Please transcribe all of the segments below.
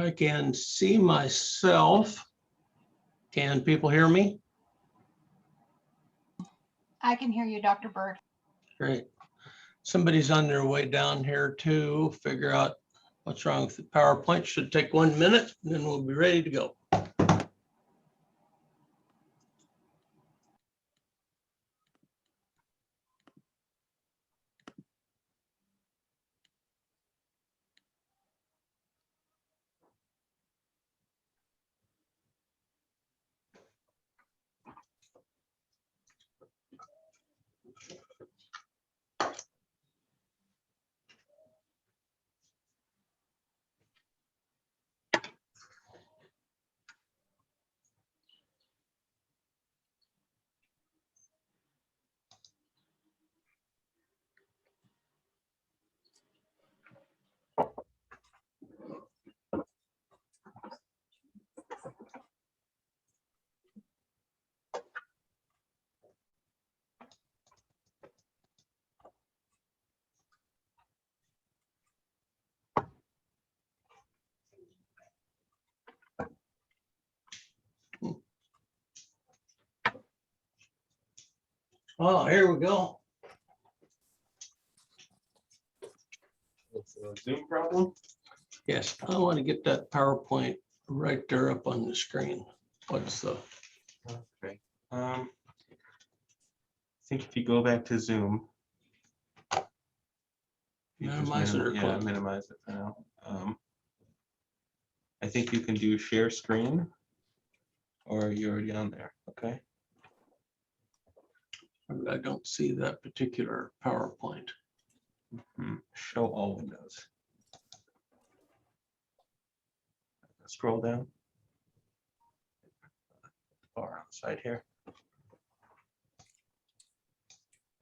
I can see myself. Can people hear me? I can hear you, Dr. Bird. Great. Somebody's on their way down here to figure out what's wrong with the PowerPoint. Should take 1 minute, and then we'll be ready to go. Oh, here we go. It's a Zoom problem. Yes, I want to get that PowerPoint right there up on the screen. What's the? Okay. I think if you go back to Zoom, you just Minimize it or yeah, close? minimize it for now. I think you can do share screen, or you're already on there. Okay. I don't see that particular PowerPoint. Show all windows. Scroll down. Far on the side here.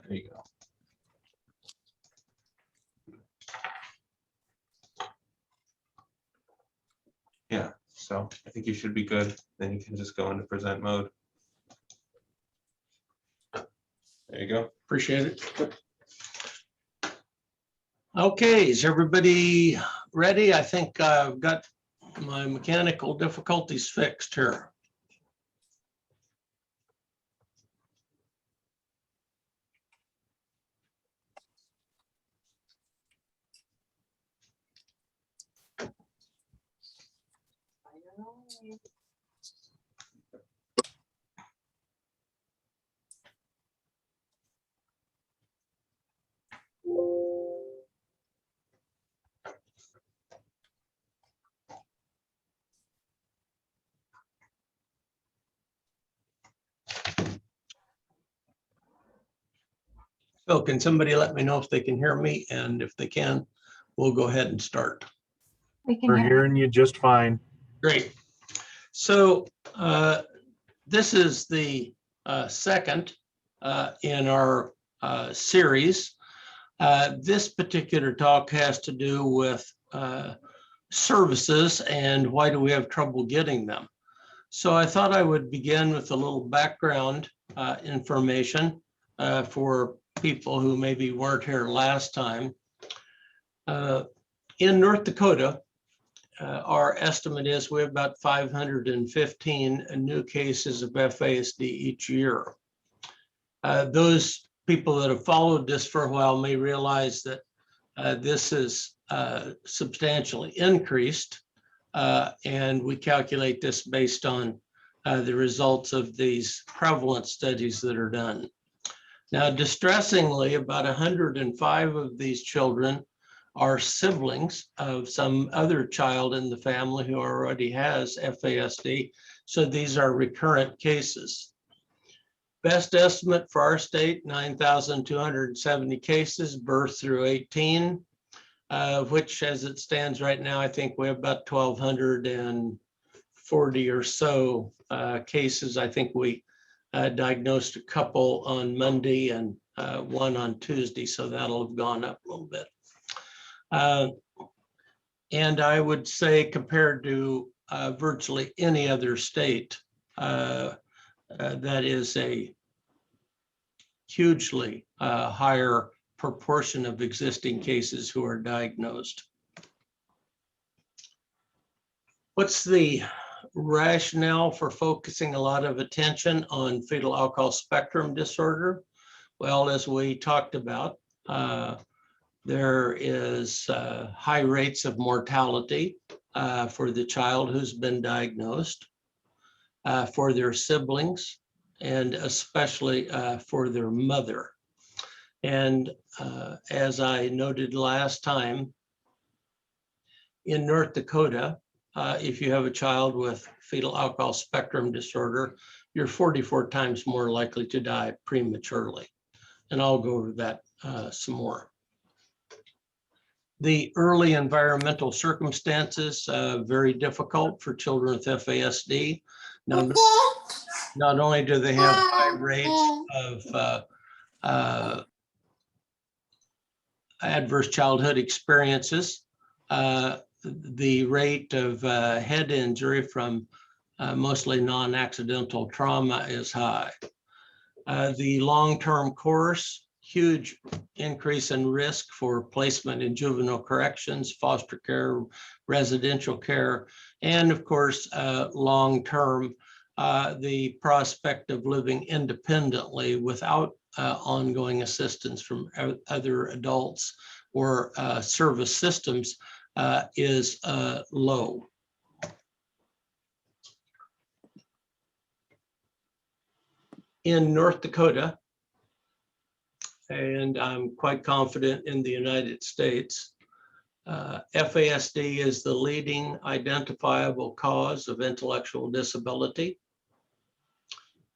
There you go. Yeah, so I think you should be good. Then you can just go into present mode. There you go. Appreciate it. Okay, is everybody ready? I think I've got my mechanical difficulties fixed here. So can somebody let me know if they can hear me? And if they can, we'll go ahead and start. We can We're hear. hearing you just fine. Great. So this is the second in our series. This particular talk has to do with services and why do we have trouble getting them. So I thought I would begin with a little background information for people who maybe weren't here last time. In North Dakota, our estimate is we have about 515 new cases of FASD each year. Those people that have followed this for a while may realize that this is substantially increased, and we calculate this based on the results of these prevalence studies that are done. Now, distressingly, about 105 of these children are siblings of some other child in the family who already has FASD. So these are recurrent cases. Best estimate for our state, 9,270 cases, birth through 18, which as it stands right now, I think we have about 1,240 or so cases. I think we diagnosed a couple on Monday and one on Tuesday, so that'll have gone up a little bit. And I would say compared to virtually any other state, that is a hugely higher proportion of existing cases who are diagnosed. What's the rationale for focusing a lot of attention on fetal alcohol spectrum disorder? Well, as we talked about, there is high rates of mortality for the child who's been diagnosed, for their siblings, and especially for their mother. And as I noted last time, in North Dakota, if you have a child with fetal alcohol spectrum disorder, you're 44 times more likely to die prematurely. And I'll go over that some more. The early environmental circumstances, very difficult for children with FASD. Now, not only do they have high rates of adverse childhood experiences, the rate of head injury from mostly non-accidental trauma is high. The long-term course, huge increase in risk for placement in juvenile corrections, foster care, residential care, and of course, long-term, the prospect of living independently without ongoing assistance from other adults or service systems is low. In North Dakota, and I'm quite confident in the United States, FASD is the leading identifiable cause of intellectual disability.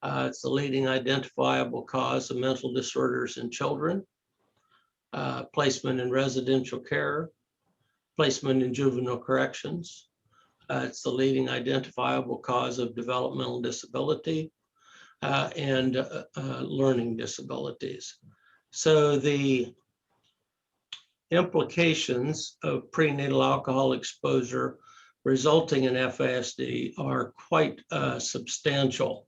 It's the leading identifiable cause of mental disorders in children, placement in residential care, placement in juvenile corrections. It's the leading identifiable cause of developmental disability and learning disabilities. So the implications of prenatal alcohol exposure resulting in FASD are quite substantial.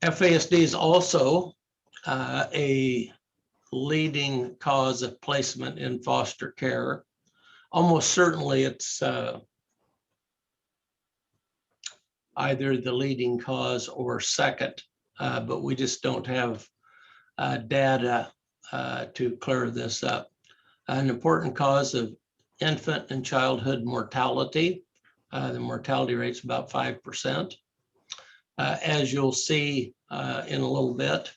FASD is also a leading cause of placement in foster care. Almost certainly it's either the leading cause or second, but we just don't have data to clear this up. An important cause of infant and childhood mortality. The mortality rate's about 5%. As you'll see in a little bit,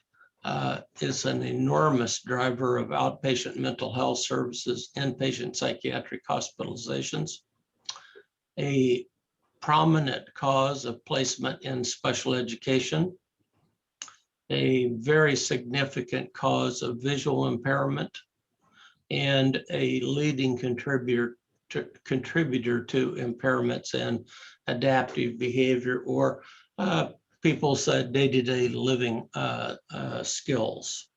is an enormous driver of outpatient mental health services, inpatient psychiatric hospitalizations, a prominent cause of placement in special education, a very significant cause of visual impairment, and a leading contributor to impairments in adaptive behavior or people's day-to-day living skills.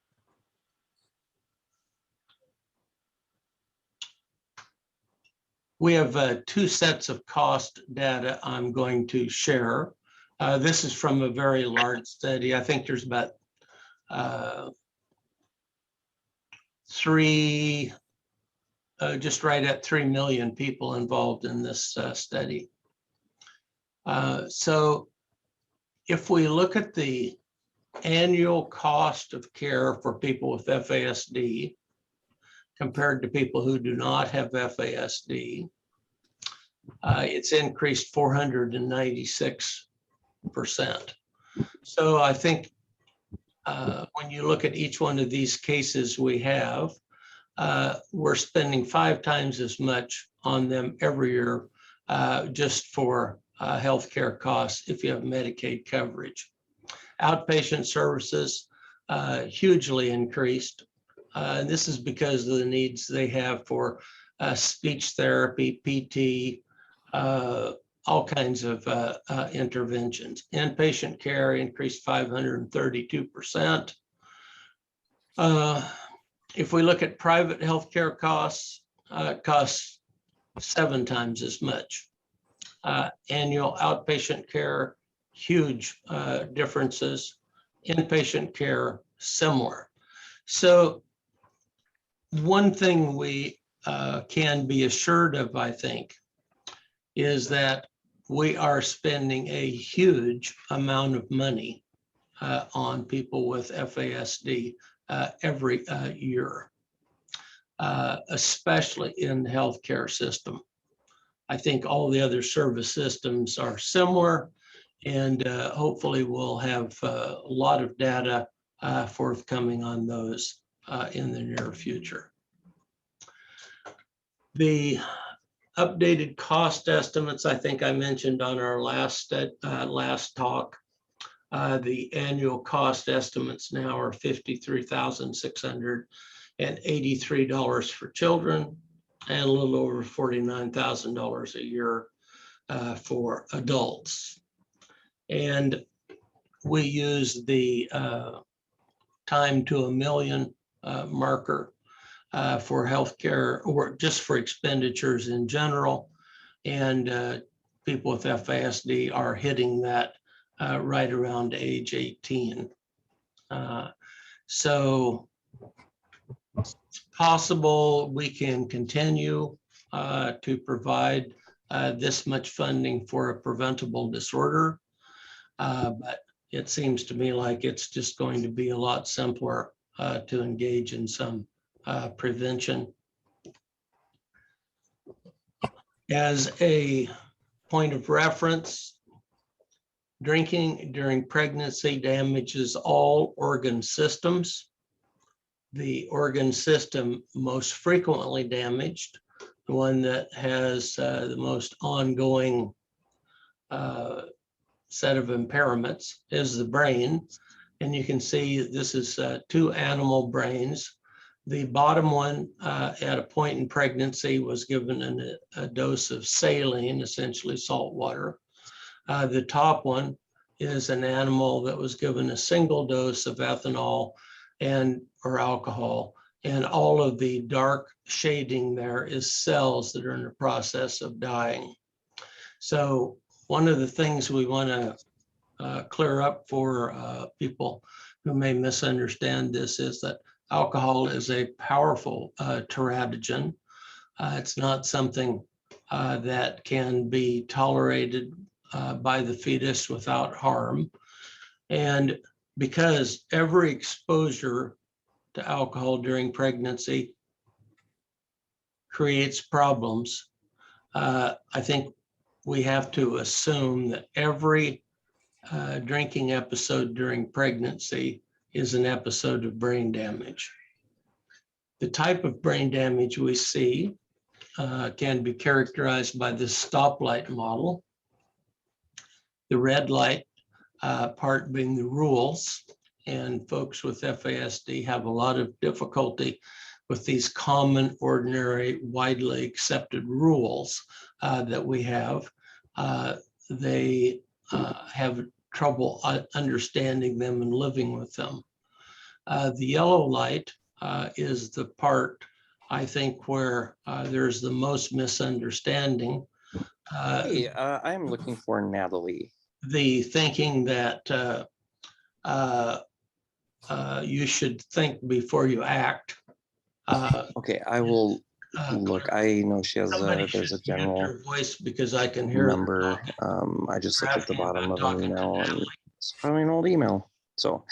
We have two sets of cost data I'm going to share. This is from a very large study. I think there's about just right at 3 million people involved in this study. So if we look at the annual cost of care for people with FASD compared to people who do not have FASD, it's increased 496%. So I think when you look at each one of these cases we have, we're spending 5 times as much on them every year just for healthcare costs if you have Medicaid coverage. Outpatient services hugely increased. And this is because of the needs they have for speech therapy, PT, all kinds of interventions. Inpatient care increased 532%. If we look at private healthcare costs, it costs 7 times as much. Annual outpatient care, huge differences. Inpatient care, similar. So one thing we can be assured of, I think, is that we are spending a huge amount of money on people with FASD every year, especially in the healthcare system. I think all the other service systems are similar, and hopefully we'll have a lot of data forthcoming on those in the near future. The updated cost estimates, I think I mentioned on our last talk. The annual cost estimates now are $53,683 for children and a little over $49,000 a year for adults. And we use the time to $1 million marker for healthcare, or just for expenditures in general. And people with FASD are hitting that right around age 18. So it's possible we can continue to provide this much funding for a preventable disorder. But it seems to me like it's just going to be a lot simpler to engage in some prevention. As a point of reference, drinking during pregnancy damages all organ systems. The organ system most frequently damaged, the one that has the most ongoing set of impairments, is the brain. And you can see this is 2 animal brains. The bottom one at a point in pregnancy was given a dose of saline, essentially salt water. The top one is an animal that was given a single dose of ethanol or alcohol. And all of the dark shading there is cells that are in the process of dying. So one of the things we want to clear up for people who may misunderstand this is that alcohol is a powerful teratogen. It's not something that can be tolerated by the fetus without harm. And because every exposure to alcohol during pregnancy creates problems, I think we have to assume that every drinking episode during pregnancy is an episode of brain damage. The type of brain damage we see can be characterized by the stoplight model. The red light part being the rules, and folks with FASD have a lot of difficulty with these common, ordinary, widely accepted rules that we have. They have trouble understanding them and living with them. The yellow light is the part, I think, where there's the most misunderstanding. Hey, I'm looking for Natalie. The thinking that you should think before you act. Okay, I will look. I know she has Somebody there's should a general mute their voice because I can hear them number. talking. I just looked at the Asking bottom about of an talking to email, and Natalie. it's probably an old email. So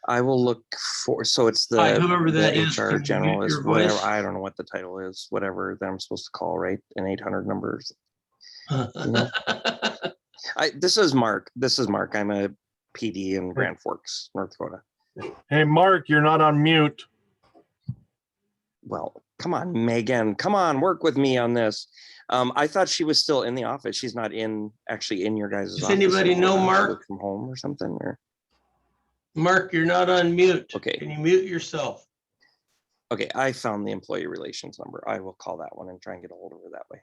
I will look for. So it's the Hi, whoever that the is, HR can you general mute is your whatever. voice? I don't know what the title is. Whatever that I'm supposed to call, right? An 800 numbers. know? This is Mark. I'm a PD in Grand Forks, North Dakota. Hey, Mark, you're not on mute. Well, come on, Megan. Come on, work with me on this. I thought she was still in the office. She's not actually in your guys' office. Does anybody anymore. know She Mark? worked from home or something? Or Mark, you're not on mute. Okay. Can you mute yourself? okay, I found the employee relations number. I will call that one and try and get a hold of her that way.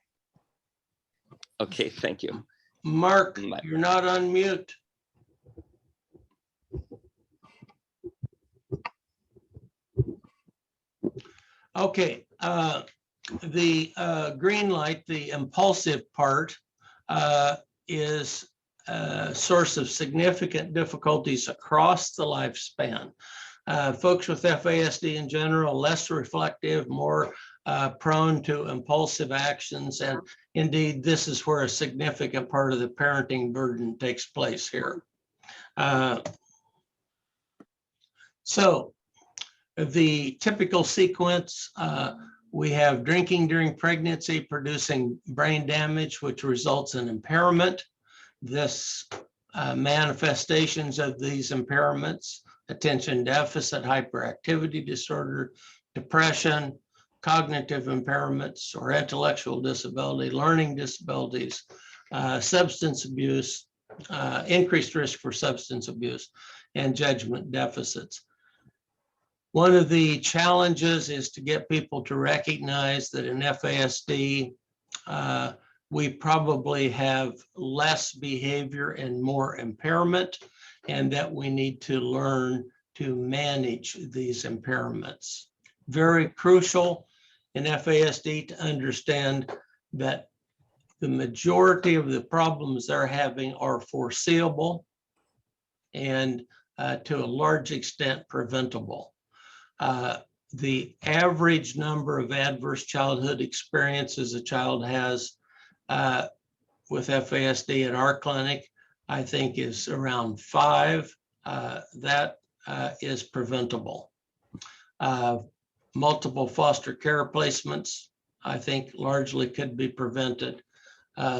Okay, thank you. Mark, Bye. you're not on mute. Okay, the green light, the impulsive part, is a source of significant difficulties across the lifespan. Folks with FASD in general, less reflective, more prone to impulsive actions. And indeed, this is where a significant part of the parenting burden takes place here. So the typical sequence, we have drinking during pregnancy producing brain damage, which results in impairment. This manifestations of these impairments: attention deficit, hyperactivity disorder, depression, cognitive impairments or intellectual disability, learning disabilities, substance abuse, increased risk for substance abuse, and judgment deficits. One of the challenges is to get people to recognize that in FASD, we probably have less behavior and more impairment, and that we need to learn to manage these impairments. Very crucial in FASD to understand that the majority of the problems they're having are foreseeable and to a large extent preventable. The average number of adverse childhood experiences a child has with FASD at our clinic, I think, is around 5. That is preventable. Multiple foster care placements, I think, largely could be prevented.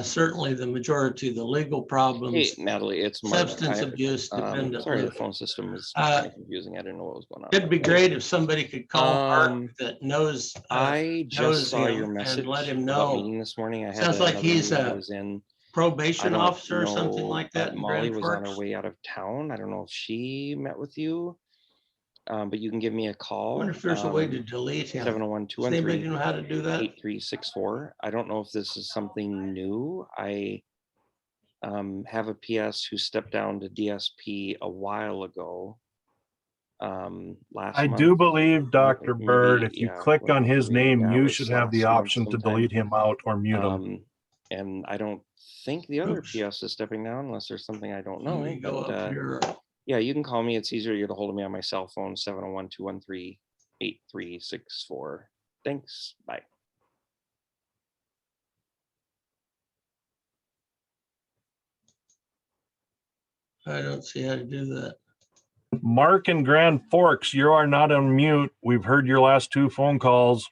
Certainly the majority of the legal Hey, problems, Natalie, it's Mark. substance abuse, dependent Sorry, the living. phone system was kind of confusing. I didn't know what was going on. It'd be great if somebody could call Mark that knows I knows just saw your him message and let him about know. meeting this morning. I had Sounds like another he's meeting I a was in. I probation don't officer or something know, like but that in Molly Grand was on her Forks. way out of town. I don't know if she met with you, but you can give me a I call. wonder if there's a way to delete him. 701 Does anybody 213 know how to do that? 8364. I don't know if this is something new. I have a PS who stepped down to DSP a while ago. Last I month. do believe, Dr. Maybe, Bird, if you yeah, click on his maybe, name, yeah, it you was should have the last month option to sometime. delete him out or mute him. And I don't think the other Oops. PS is stepping down unless there's something I don't Let know. me go But up here. yeah, you can call me. It's easier to get a hold of me on my cell phone, 701-213-8364. Thanks. Bye. I don't see how to do that. Mark in Grand Forks, you are not on mute. We've heard your last 2 phone calls.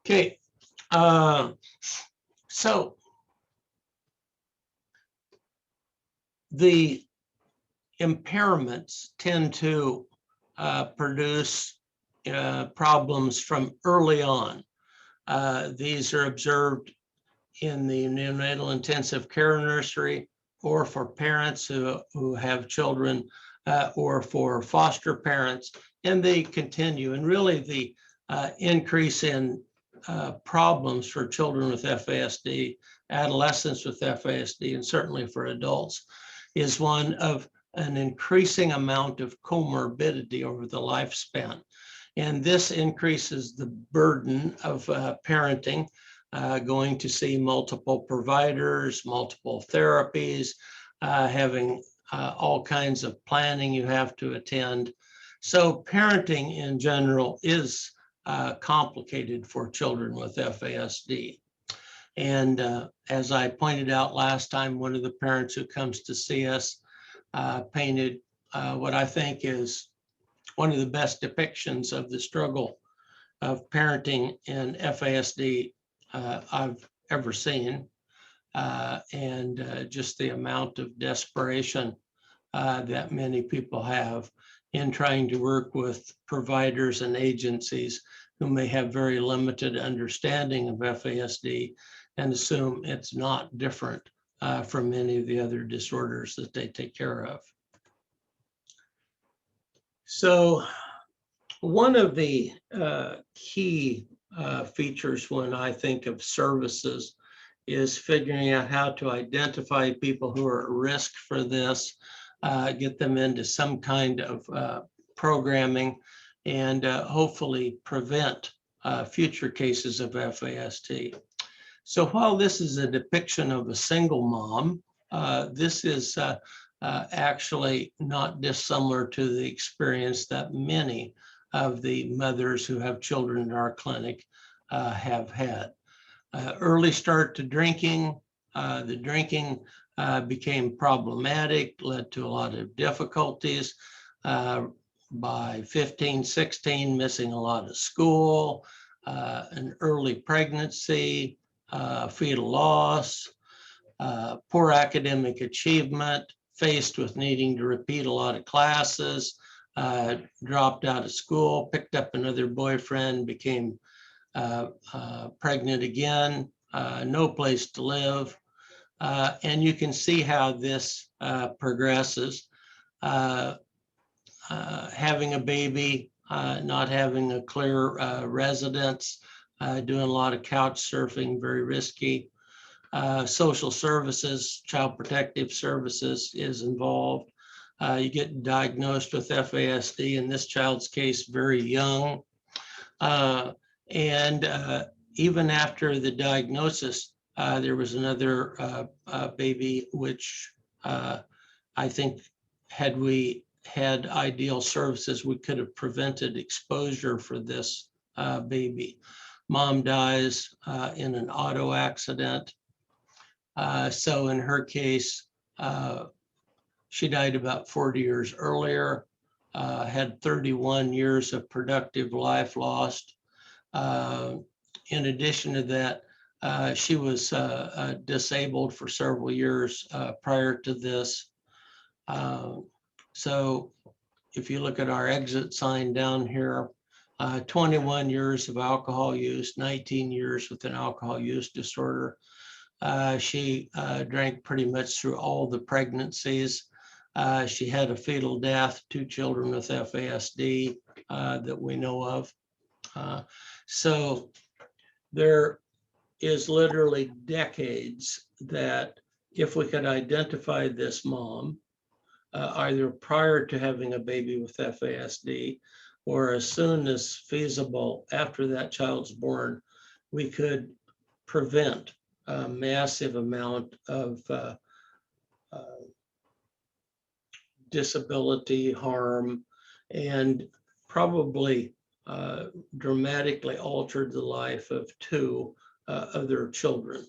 Okay. So the impairments tend to produce problems from early on. These are observed in the neonatal intensive care nursery, or for parents who have children, or for foster parents, and they continue. And really the increase in problems for children with FASD, adolescents with FASD, and certainly for adults, is one of an increasing amount of comorbidity over the lifespan. And this increases the burden of parenting, going to see multiple providers, multiple therapies, having all kinds of planning you have to attend. So parenting in general is complicated for children with FASD. And as I pointed out last time, one of the parents who comes to see us painted what I think is one of the best depictions of the struggle of parenting in FASD I've ever seen, and just the amount of desperation that many people have in trying to work with providers and agencies who may have very limited understanding of FASD and assume it's not different from many of the other disorders that they take care of. So one of the key features when I think of services is figuring out how to identify people who are at risk for this, get them into some kind of programming, and hopefully prevent future cases of FASD. So while this is a depiction of a single mom, this is actually not dissimilar to the experience that many of the mothers who have children in our clinic have had. Early start to drinking, the drinking became problematic, led to a lot of difficulties. By 15, 16, missing a lot of school, an early pregnancy, fetal loss, poor academic achievement, faced with needing to repeat a lot of classes, dropped out of school, picked up another boyfriend, became pregnant again, no place to live. And you can see how this progresses. Having a baby, not having a clear residence, doing a lot of couch surfing, very risky. Social services, child protective services is involved. You get diagnosed with FASD, in this child's case, very young. Even after the diagnosis, there was another baby, which I think had we had ideal services, we could have prevented exposure for this baby. Mom dies in an auto accident. So in her case, she died about 40 years earlier, had 31 years of productive life lost. In addition to that, she was disabled for several years prior to this. So if you look at our exit sign down here, 21 years of alcohol use, 19 years with an alcohol use disorder. She drank pretty much through all the pregnancies. She had a fetal death, 2 children with FASD that we know of. So there is literally decades that if we could identify this mom, either prior to having a baby with FASD or as soon as feasible after that child's born, we could prevent a massive amount of disability, harm, and probably dramatically altered the life of 2 other children.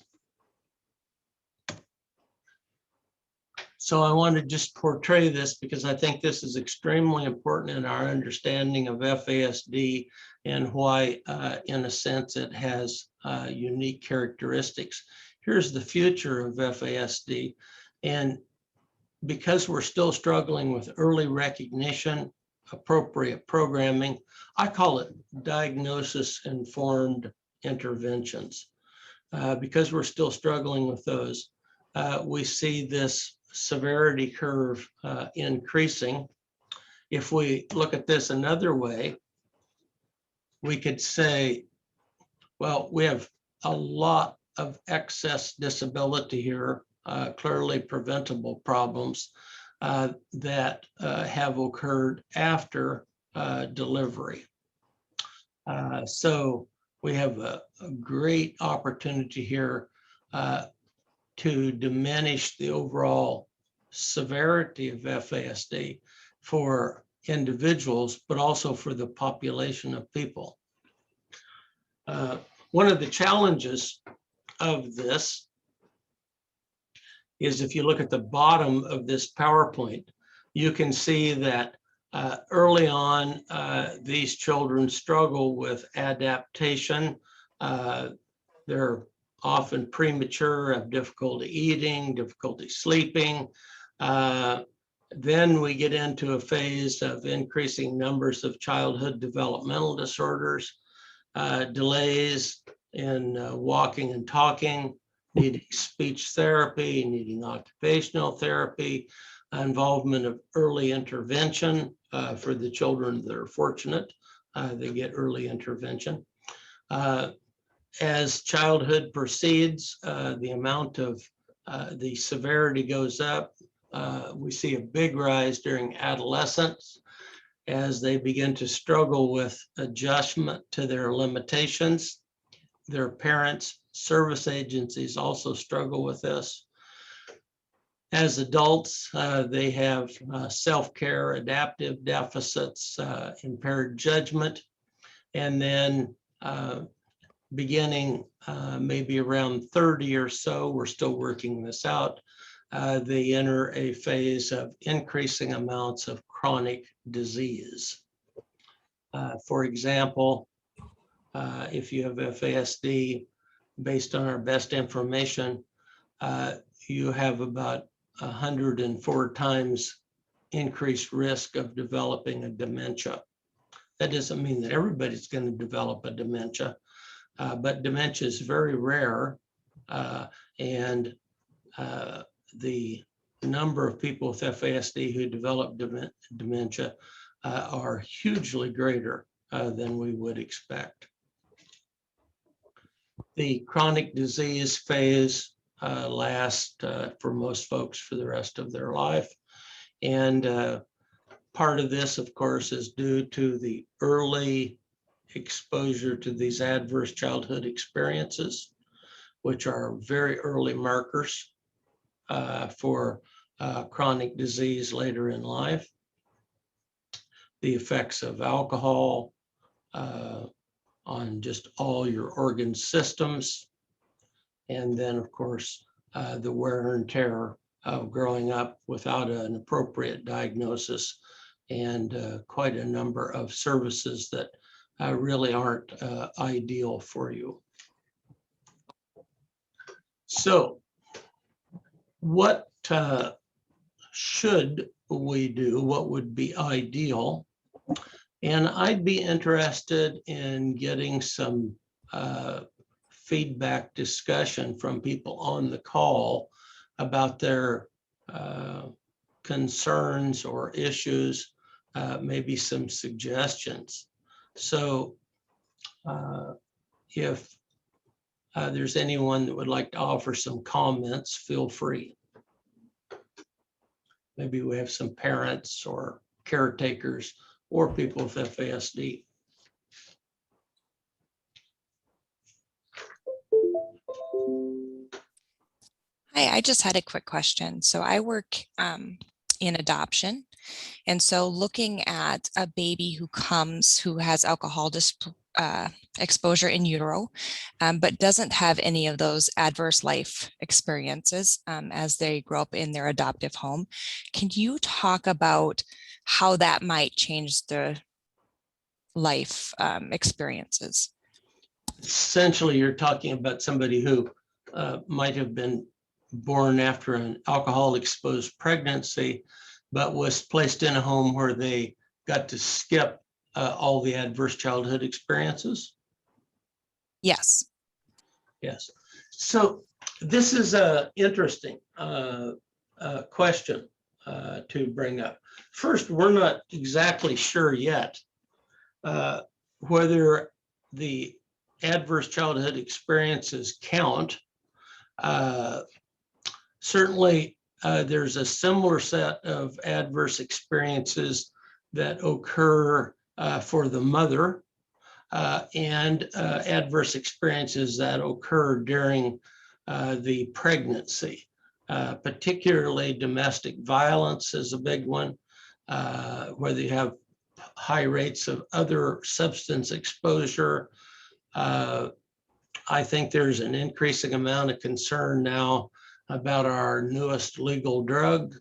So I want to just portray this because I think this is extremely important in our understanding of FASD and why, in a sense, it has unique characteristics. Here's the future of FASD. And because we're still struggling with early recognition, appropriate programming, I call it diagnosis-informed interventions. Because we're still struggling with those, we see this severity curve increasing. If we look at this another way, we could say, well, we have a lot of excess disability here, clearly preventable problems that have occurred after delivery. So we have a great opportunity here to diminish the overall severity of FASD for individuals, but also for the population of people. One of the challenges of this is if you look at the bottom of this PowerPoint, you can see that early on, these children struggle with adaptation. They're often premature, have difficulty eating, difficulty sleeping. Then we get into a phase of increasing numbers of childhood developmental disorders, delays in walking and talking, needing speech therapy, needing occupational therapy, involvement of early intervention for the children that are fortunate, they get early intervention. As childhood proceeds, the amount of the severity goes up. We see a big rise during adolescence as they begin to struggle with adjustment to their limitations. Their parents service agencies also struggle with this. As adults, they have self-care, adaptive deficits, impaired judgment, and then beginning maybe around 30 or so, we're still working this out, they enter a phase of increasing amounts of chronic disease. For example, if you have FASD, based on our best information, you have about 104 times increased risk of developing a dementia. That doesn't mean that everybody's going to develop a dementia, but dementia is very rare, and the number of people with FASD who develop dementia are hugely greater than we would expect. The chronic disease phase lasts for most folks for the rest of their life. And part of this, of course, is due to the early exposure to these adverse childhood experiences, which are very early markers for chronic disease later in life. The effects of alcohol on just all your organ systems. And then, of course, the wear and tear of growing up without an appropriate diagnosis, and quite a number of services that really aren't ideal for you. So what should we do? What would be ideal? And I'd be interested in getting some feedback discussion from people on the call about their concerns or issues, maybe some suggestions. So if there's anyone that would like to offer some comments, feel free. Maybe we have some parents or caretakers or people with FASD. Hi, I just had a quick question. So I work in adoption. And so looking at a baby who has alcohol exposure in utero, but doesn't have any of those adverse life experiences as they grow up in their adoptive home, can you talk about how that might change their life experiences? Essentially, you're talking about somebody who might have been born after an alcohol-exposed pregnancy, but was placed in a home where they got to skip all the adverse childhood experiences? Yes. Yes. So this is an interesting question to bring up. First, we're not exactly sure yet whether the adverse childhood experiences count. Certainly, there's a similar set of adverse experiences that occur for the mother and adverse experiences that occur during the pregnancy. Particularly domestic violence is a big one, whether you have high rates of other substance exposure. I think there's an increasing amount of concern now about our newest legal drug,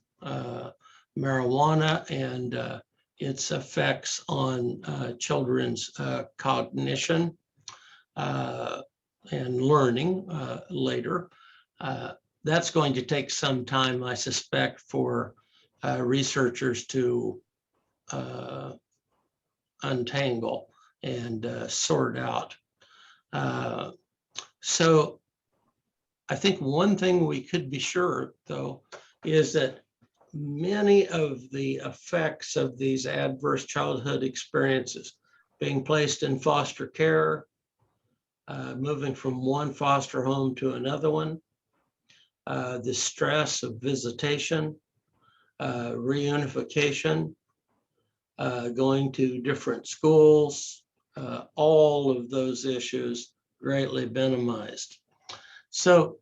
marijuana, and its effects on children's cognition and learning later. That's going to take some time, I suspect, for researchers to untangle and sort out. So I think one thing we could be sure, though, is that many of the effects of these adverse childhood experiences, being placed in foster care, moving from one foster home to another one, the stress of visitation, reunification, going to different schools, all of those issues greatly minimized. So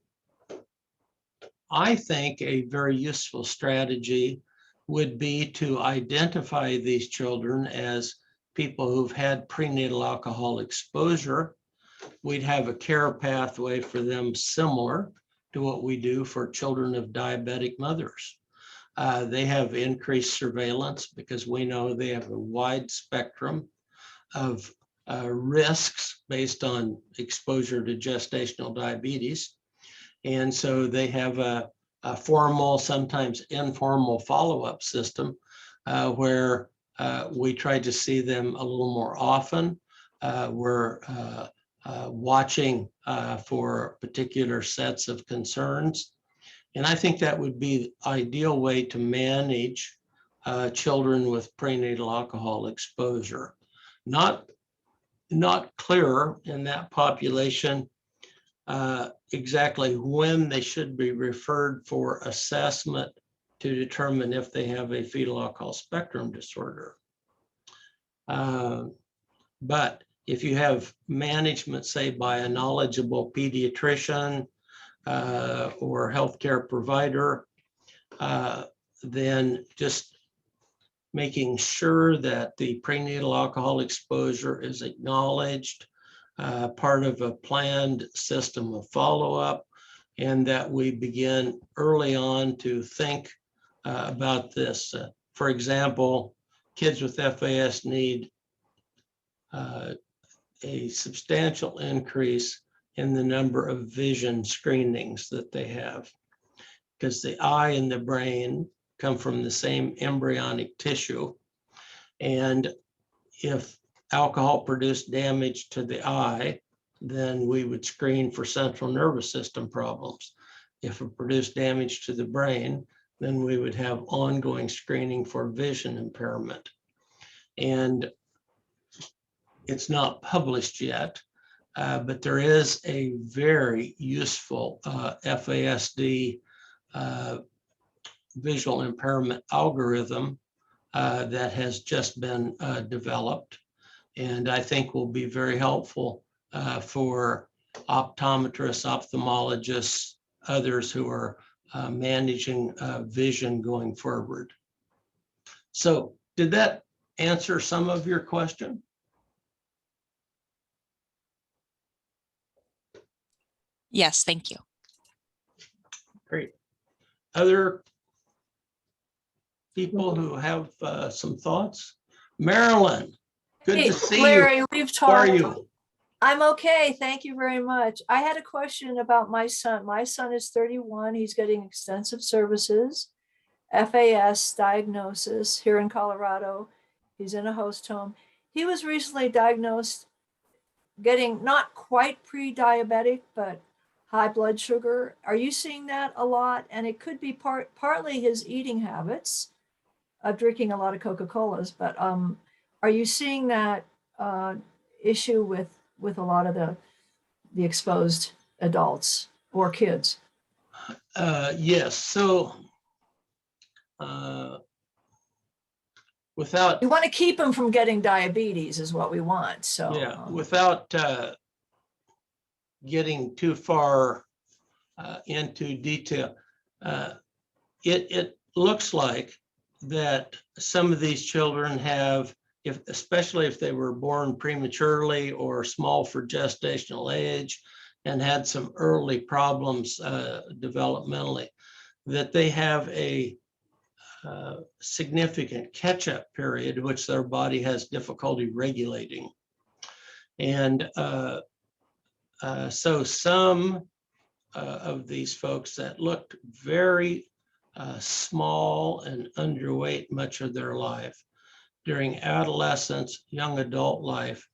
I think a very useful strategy would be to identify these children as people who've had prenatal alcohol exposure. We'd have a care pathway for them similar to what we do for children of diabetic mothers. They have increased surveillance because we know they have a wide spectrum of risks based on exposure to gestational diabetes. And so they have a formal, sometimes informal follow-up system where we try to see them a little more often. We're watching for particular sets of concerns. And I think that would be the ideal way to manage children with prenatal alcohol exposure. Not clear in that population exactly when they should be referred for assessment to determine if they have a fetal alcohol spectrum disorder. But if you have management, say by a knowledgeable pediatrician or healthcare provider, then just making sure that the prenatal alcohol exposure is acknowledged, part of a planned system of follow-up, and that we begin early on to think about this. For example, kids with FAS need a substantial increase in the number of vision screenings that they have, because the eye and the brain come from the same embryonic tissue. And if alcohol produced damage to the eye, then we would screen for central nervous system problems. If it produced damage to the brain, then we would have ongoing screening for vision impairment. And it's not published yet, but there is a very useful FASD visual impairment algorithm that has just been developed, and I think will be very helpful for optometrists, ophthalmologists, others who are managing vision going forward. So did that answer some of your question? Yes, thank you. Great. Other people who have some thoughts? Marilyn, good Hey, to see Larry, you. we've How are talked. you? I'm okay. Thank you very much. I had a question about my son. My son is 31. He's getting extensive services, FAS diagnosis here in Colorado. He's in a host home. He was recently diagnosed getting not quite pre-diabetic, but high blood sugar. Are you seeing that a lot? And it could be partly his eating habits of drinking a lot of Coca-Colas, but are you seeing that issue with a lot of the exposed adults or kids? Yes, so without, We want to keep them from getting diabetes is what we want. So yeah, without getting too far into detail, it looks like that some of these children have, especially if they were born prematurely or small for gestational age and had some early problems developmentally, that they have a significant catch-up period, which their body has difficulty regulating. And so some of these folks that looked very small and underweight much of their life, during adolescence, young adult life,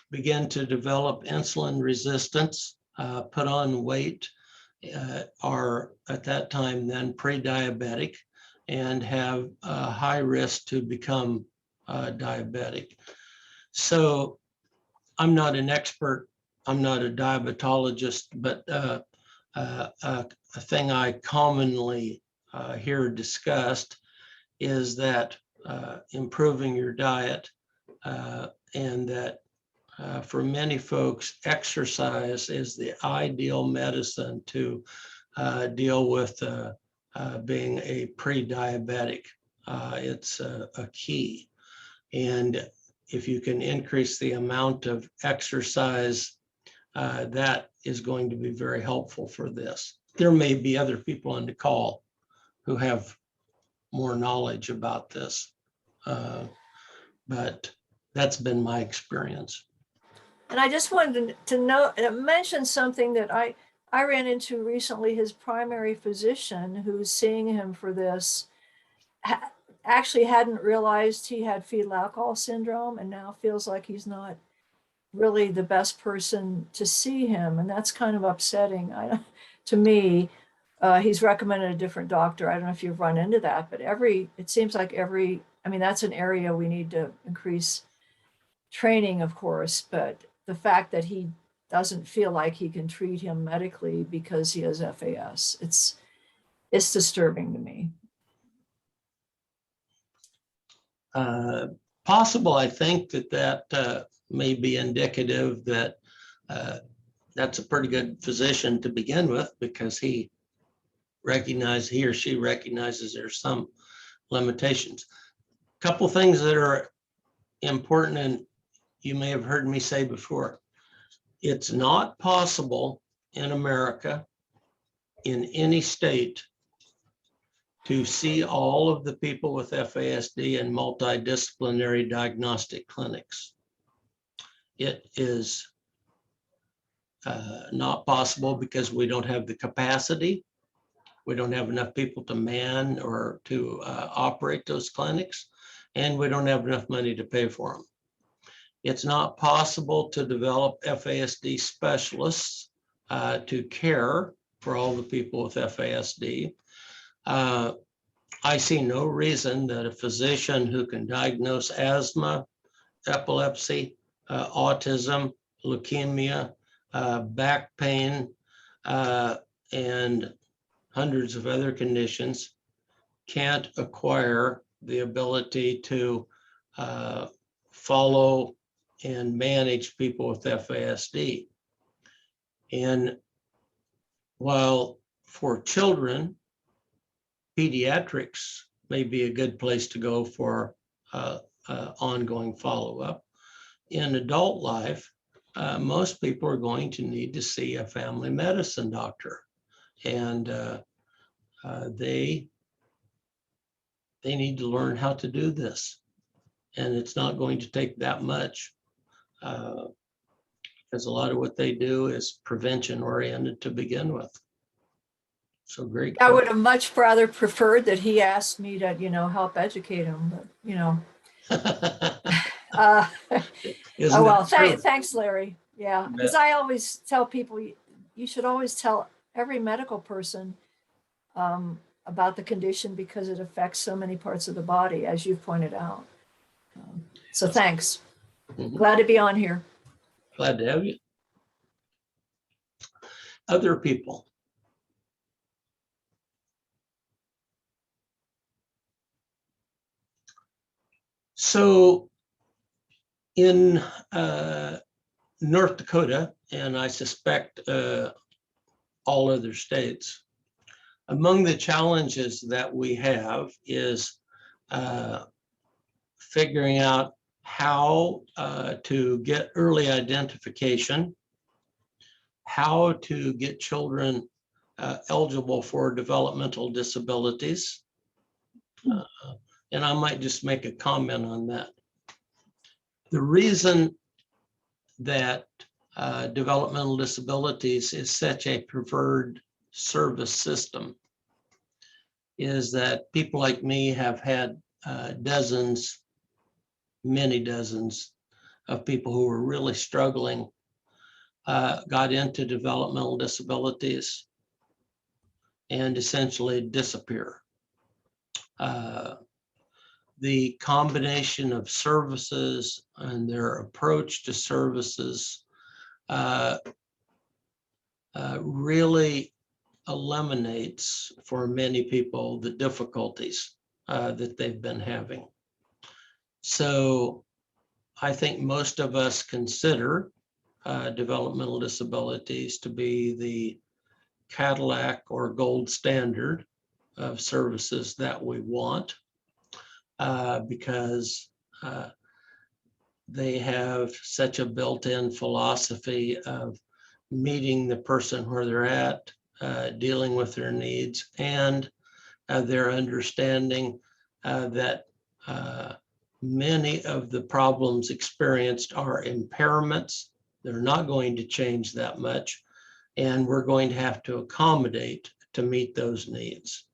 begin to develop insulin resistance, put on weight, are at that time then pre-diabetic, and have a high risk to become diabetic. So I'm not an expert, I'm not a diabetologist, but a thing I commonly hear discussed is that improving your diet and that for many folks, exercise is the ideal medicine to deal with being a pre-diabetic. It's a key. And if you can increase the amount of exercise, that is going to be very helpful for this. There may be other people on the call who have more knowledge about this, but that's been my experience. And I just wanted to mention something that I ran into recently. His primary physician, who's seeing him for this, actually hadn't realized he had fetal alcohol syndrome, and now feels like he's not really the best person to see him, and that's kind of upsetting to me. He's recommended a different doctor. I don't know if you've run into that, but it seems like I mean, that's an area we need to increase training, of course, but the fact that he doesn't feel like he can treat him medically because he has FAS, it's disturbing to me. Possible, I think that may be indicative that that's a pretty good physician to begin with, because he or she recognizes there's some limitations. Couple things that are important, and you may have heard me say before, it's not possible in America, in any state, to see all of the people with FASD in multidisciplinary diagnostic clinics. It is not possible because we don't have the capacity. We don't have enough people to man or to operate those clinics, and we don't have enough money to pay for them. It's not possible to develop FASD specialists to care for all the people with FASD. I see no reason that a physician who can diagnose asthma, epilepsy, autism, leukemia, back pain, and hundreds of other conditions can't acquire the ability to follow and manage people with FASD. And while for children, pediatrics may be a good place to go for ongoing follow-up, in adult life, most people are going to need to see a family medicine doctor, and they need to learn how to do this. And it's not going to take that much, because a lot of what they do is prevention oriented to begin with. So great. I would have much rather preferred that he asked me to, help educate him, but, oh, well, thanks, Larry. Yeah, because I always tell people, you should always tell every medical person about the condition, because it affects so many parts of the body, as you've pointed out. So thanks. Glad to be on here. Glad to have you. Other people. So in North Dakota, and I suspect all other states, among the challenges that we have is figuring out how to get early identification, how to get children eligible for developmental disabilities. And I might just make a comment on that. The reason that developmental disabilities is such a preferred service system is that people like me have had dozens, many dozens of people who were really struggling, got into developmental disabilities and essentially disappear. The combination of services and their approach to services really eliminates for many people the difficulties that they've been having. So I think most of us consider developmental disabilities to be the Cadillac or gold standard of services that we want, because they have such a built-in philosophy of meeting the person where they're at, dealing with their needs, and their understanding that many of the problems experienced are impairments. They're not going to change that much, and we're going to have to accommodate to meet those needs.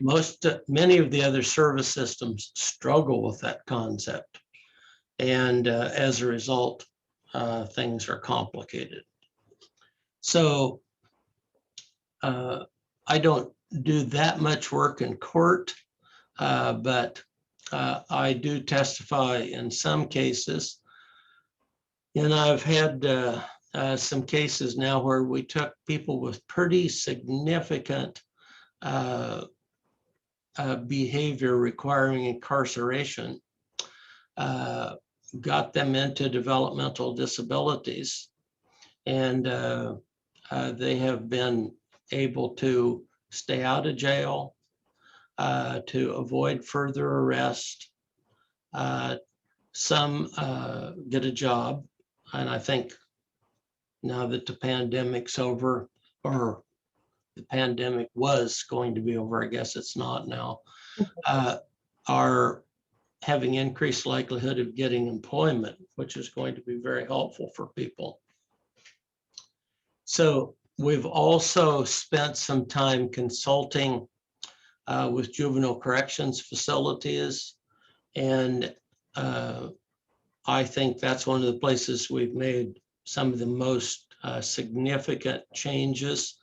Many of the other service systems struggle with that concept, and as a result, things are complicated. So I don't do that much work in court, but I do testify in some cases. And I've had some cases now where we took people with pretty significant behavior requiring incarceration, got them into developmental disabilities, and they have been able to stay out of jail, to avoid further arrest. Some get a job, and I think now that the pandemic's over, or the pandemic was going to be over, I guess it's not now, are having increased likelihood of getting employment, which is going to be very helpful for people. So we've also spent some time consulting with juvenile corrections facilities, and I think that's one of the places we've made some of the most significant changes.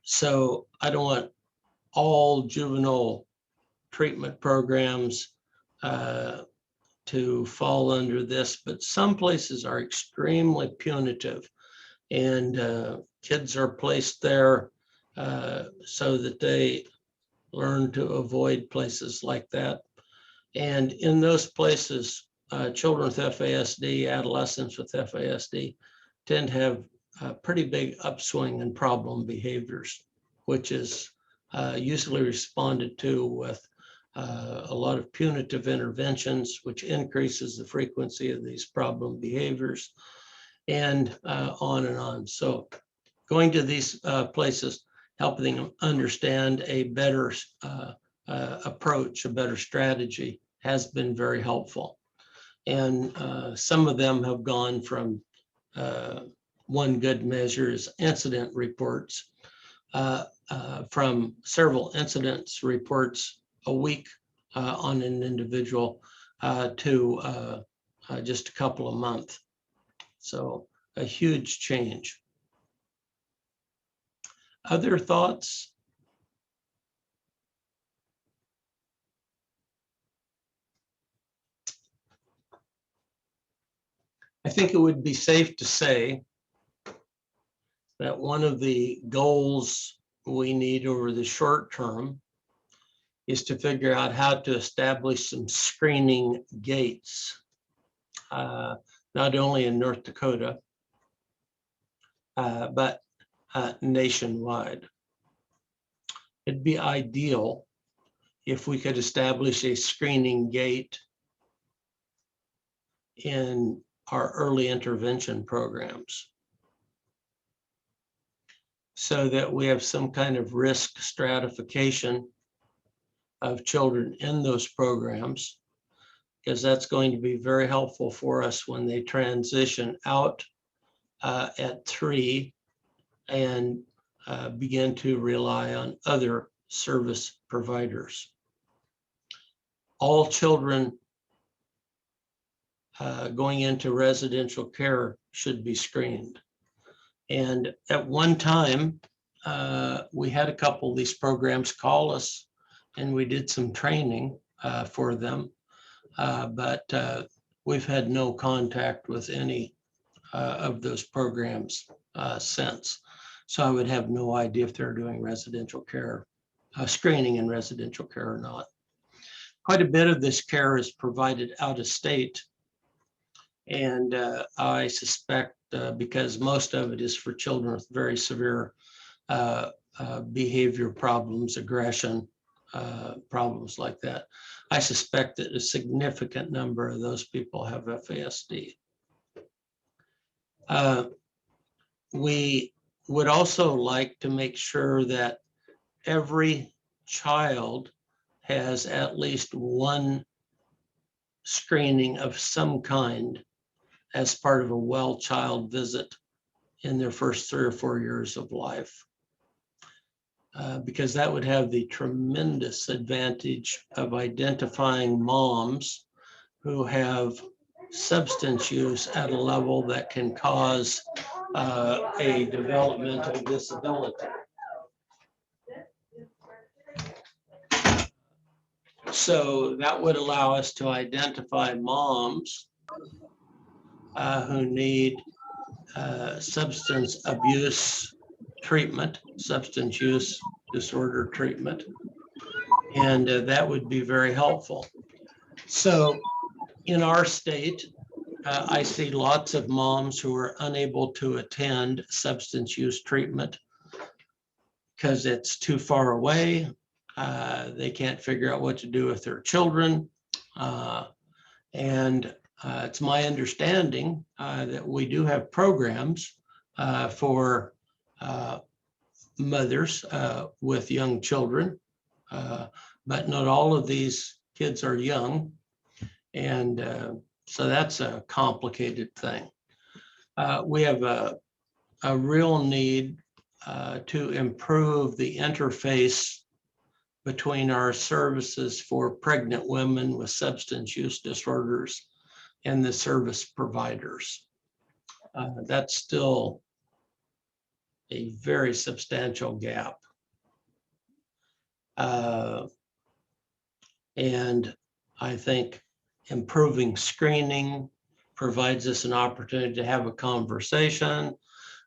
So I don't want all juvenile treatment programs to fall under this, but some places are extremely punitive, and kids are placed there so that they learn to avoid places like that. And in those places, children with FASD, adolescents with FASD, tend to have a pretty big upswing in problem behaviors, which is usually responded to with a lot of punitive interventions, which increases the frequency of these problem behaviors, and on and on. So going to these places, helping them understand a better approach, a better strategy, has been very helpful. And some of them have gone from one good measure is incident reports, from several incidents reports a week on an individual to just a couple a month. So a huge change. Other thoughts? I think it would be safe to say that one of the goals we need over the short term is to figure out how to establish some screening gates, not only in North Dakota, but nationwide. It'd be ideal if we could establish a screening gate in our early intervention programs, so that we have some kind of risk stratification of children in those programs, because that's going to be very helpful for us when they transition out at 3 and begin to rely on other service providers. All children going into residential care should be screened. And at one time, we had a couple of these programs call us, and we did some training for them, but we've had no contact with any of those programs since. So I would have no idea if they're doing residential care, screening in residential care or not. Of quite a bit of this care is provided out of state. And I suspect because most of it is for children with very severe behavior problems, aggression, problems like that. I suspect that a significant number of those people have FASD. We would also like to make sure that every child has at least one screening of some kind as part of a well child visit in their first 3 or 4 years of life. Because that would have the tremendous advantage of identifying moms who have substance use at a level that can cause a developmental disability. So that would allow us to identify moms who need substance abuse treatment, substance use disorder treatment. And that would be very helpful. So in our state, I see lots of moms who are unable to attend substance use treatment because it's too far away. They can't figure out what to do with their children. And it's my understanding that we do have programs for mothers with young children, but not all of these kids are young. And so that's a complicated thing. We have a real need to improve the interface between our services for pregnant women with substance use disorders and the service providers. That's still a very substantial gap. And I think improving screening provides us an opportunity to have a conversation,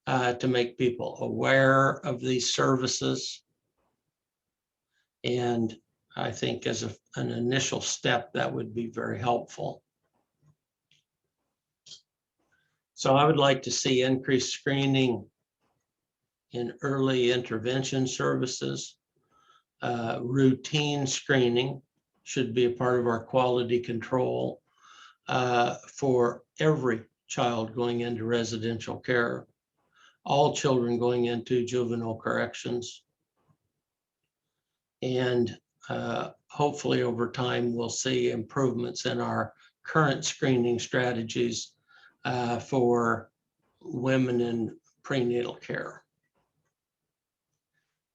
to make people aware of these services. And I think as an initial step, that would be very helpful. So I would like to see increased screening in early intervention services. Routine screening should be a part of our quality control for every child going into residential care, all children going into juvenile corrections. And hopefully over time, we'll see improvements in our current screening strategies for women in prenatal care.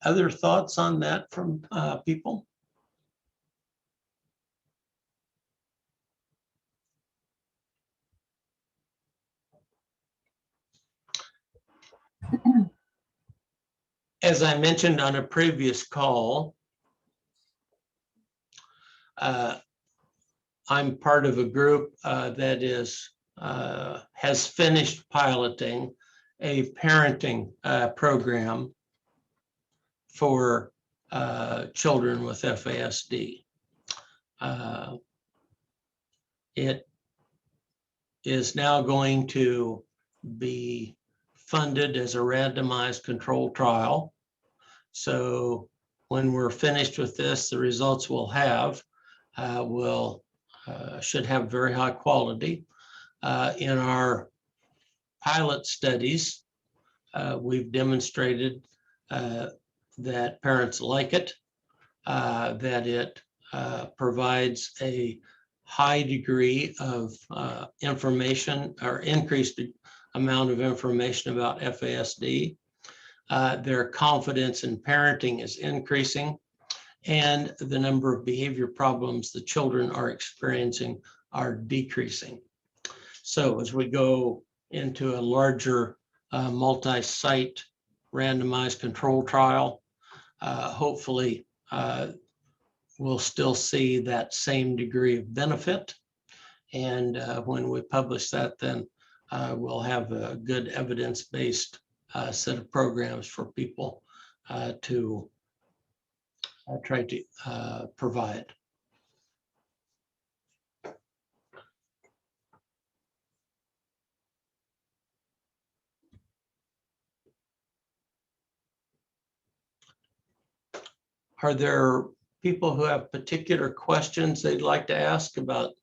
Other thoughts on that from people? As I mentioned on a previous call, I'm part of a group that has finished piloting a parenting program for children with FASD. It is now going to be funded as a randomized controlled trial. So when we're finished with this, the results we'll have should have very high quality. In our pilot studies, we've demonstrated that parents like it, that it provides a high degree of information or increased amount of information about FASD. Their confidence in parenting is increasing, and the number of behavior problems the children are experiencing are decreasing. So as we go into a larger multi-site randomized control trial, hopefully we'll still see that same degree of benefit. And when we publish that, then we'll have a good evidence-based set of programs for people to try to provide. Are there people who have particular questions they'd like to ask about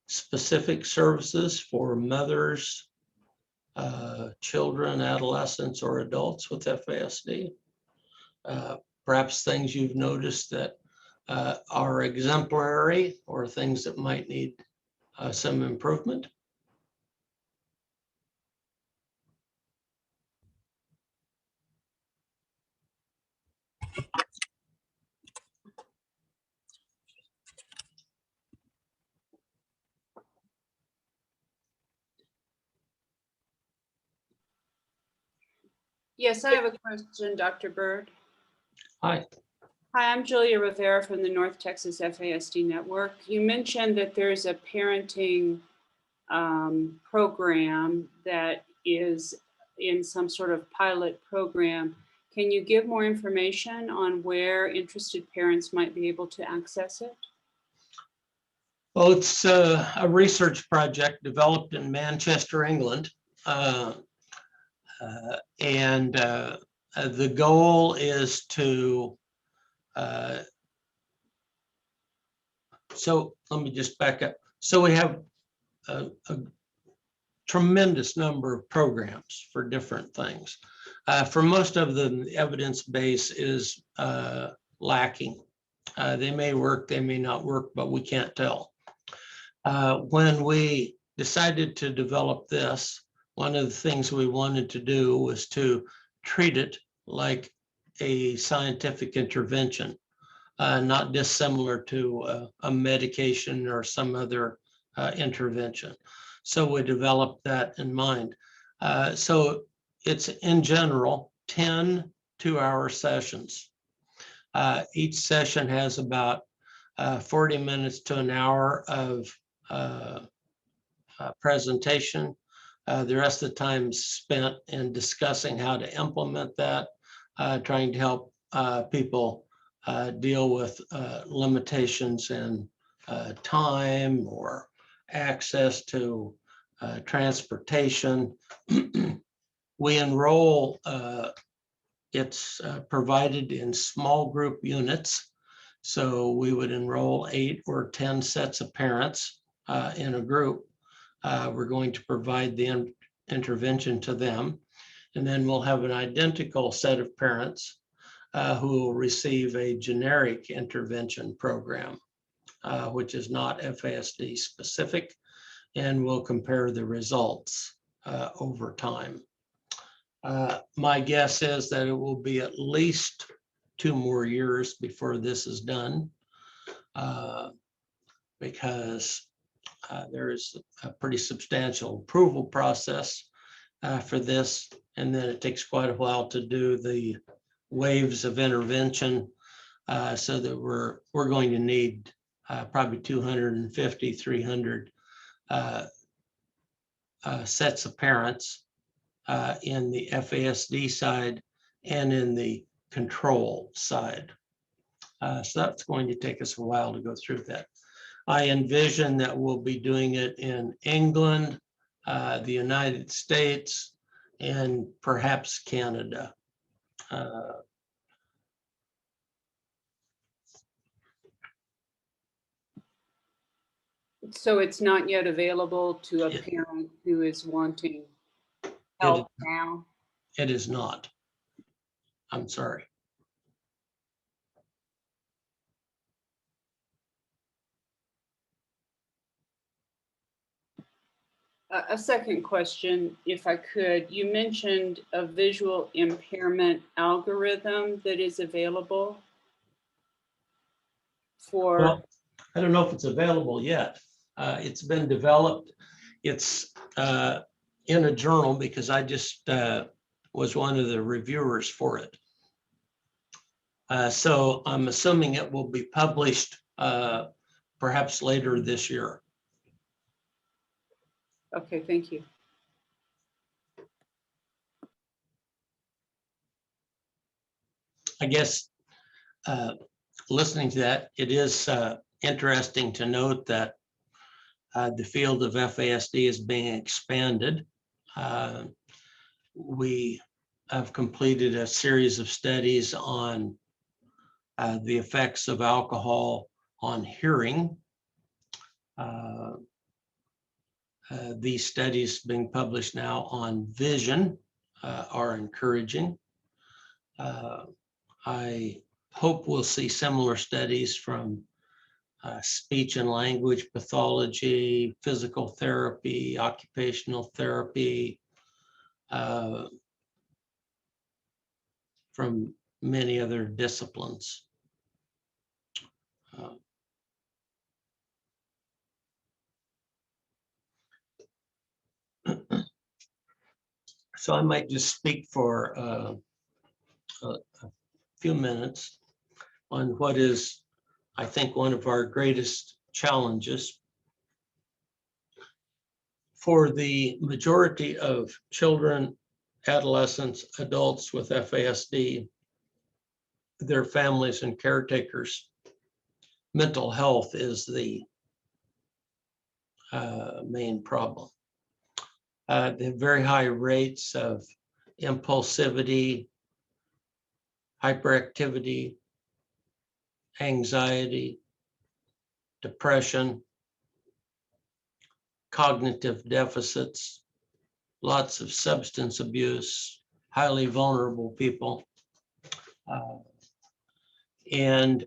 specific services for mothers, children, adolescents, or adults with FASD? Perhaps things you've noticed that are exemplary or things that might need some improvement? Yes, I have a question, Dr. Bird. Hi. Hi, I'm Julia Rivera from the North Texas FASD Network. You mentioned that there's a parenting program that is in some sort of pilot program. Can you give more information on where interested parents might be able to access it? Well, it's a research project developed in Manchester, England. And the goal is to, so let me just back up. So we have a tremendous number of programs for different things. For most of them, the evidence base is lacking. They may work, they may not work, but we can't tell. When we decided to develop this, one of the things we wanted to do was to treat it like a scientific intervention, not dissimilar to a medication or some other intervention. So we developed that in mind. So it's in general 10 2-hour sessions. Each session has about 40 minutes to an hour of presentation. The rest of the time is spent in discussing how to implement that, trying to help people deal with limitations in time or access to transportation. We enroll, it's provided in small group units. So we would enroll 8 or 10 sets of parents in a group. We're going to provide the intervention to them. And then we'll have an identical set of parents who will receive a generic intervention program, which is not FASD specific, and we'll compare the results over time. My guess is that it will be at least 2 more years before this is done, because there is a pretty substantial approval process for this, and then it takes quite a while to do the waves of intervention, so that we're going to need probably 250, 300 sets of parents in the FASD side and in the control side. So that's going to take us a while to go through that. I envision that we'll be doing it in England, the United States, and perhaps Canada. So it's not yet available to a parent who is wanting help now? It is not. I'm sorry. A second question, if I could. You mentioned a visual impairment algorithm that is available for. Well, I don't know if it's available yet. It's been developed. It's in a journal because I just was one of the reviewers for it. So I'm assuming it will be published perhaps later this year. Okay, thank you. I guess listening to that, it is interesting to note that the field of FASD is being expanded. We have completed a series of studies on the effects of alcohol on hearing. These studies being published now on vision are encouraging. I hope we'll see similar studies from speech and language pathology, physical therapy, occupational therapy, from many other disciplines. So I might just speak for a few minutes on what is, I think, one of our greatest challenges. For the majority of children, adolescents, adults with FASD, their families and caretakers, mental health is the main problem. They have very high rates of impulsivity, hyperactivity, anxiety, depression, cognitive deficits, lots of substance abuse, highly vulnerable people. And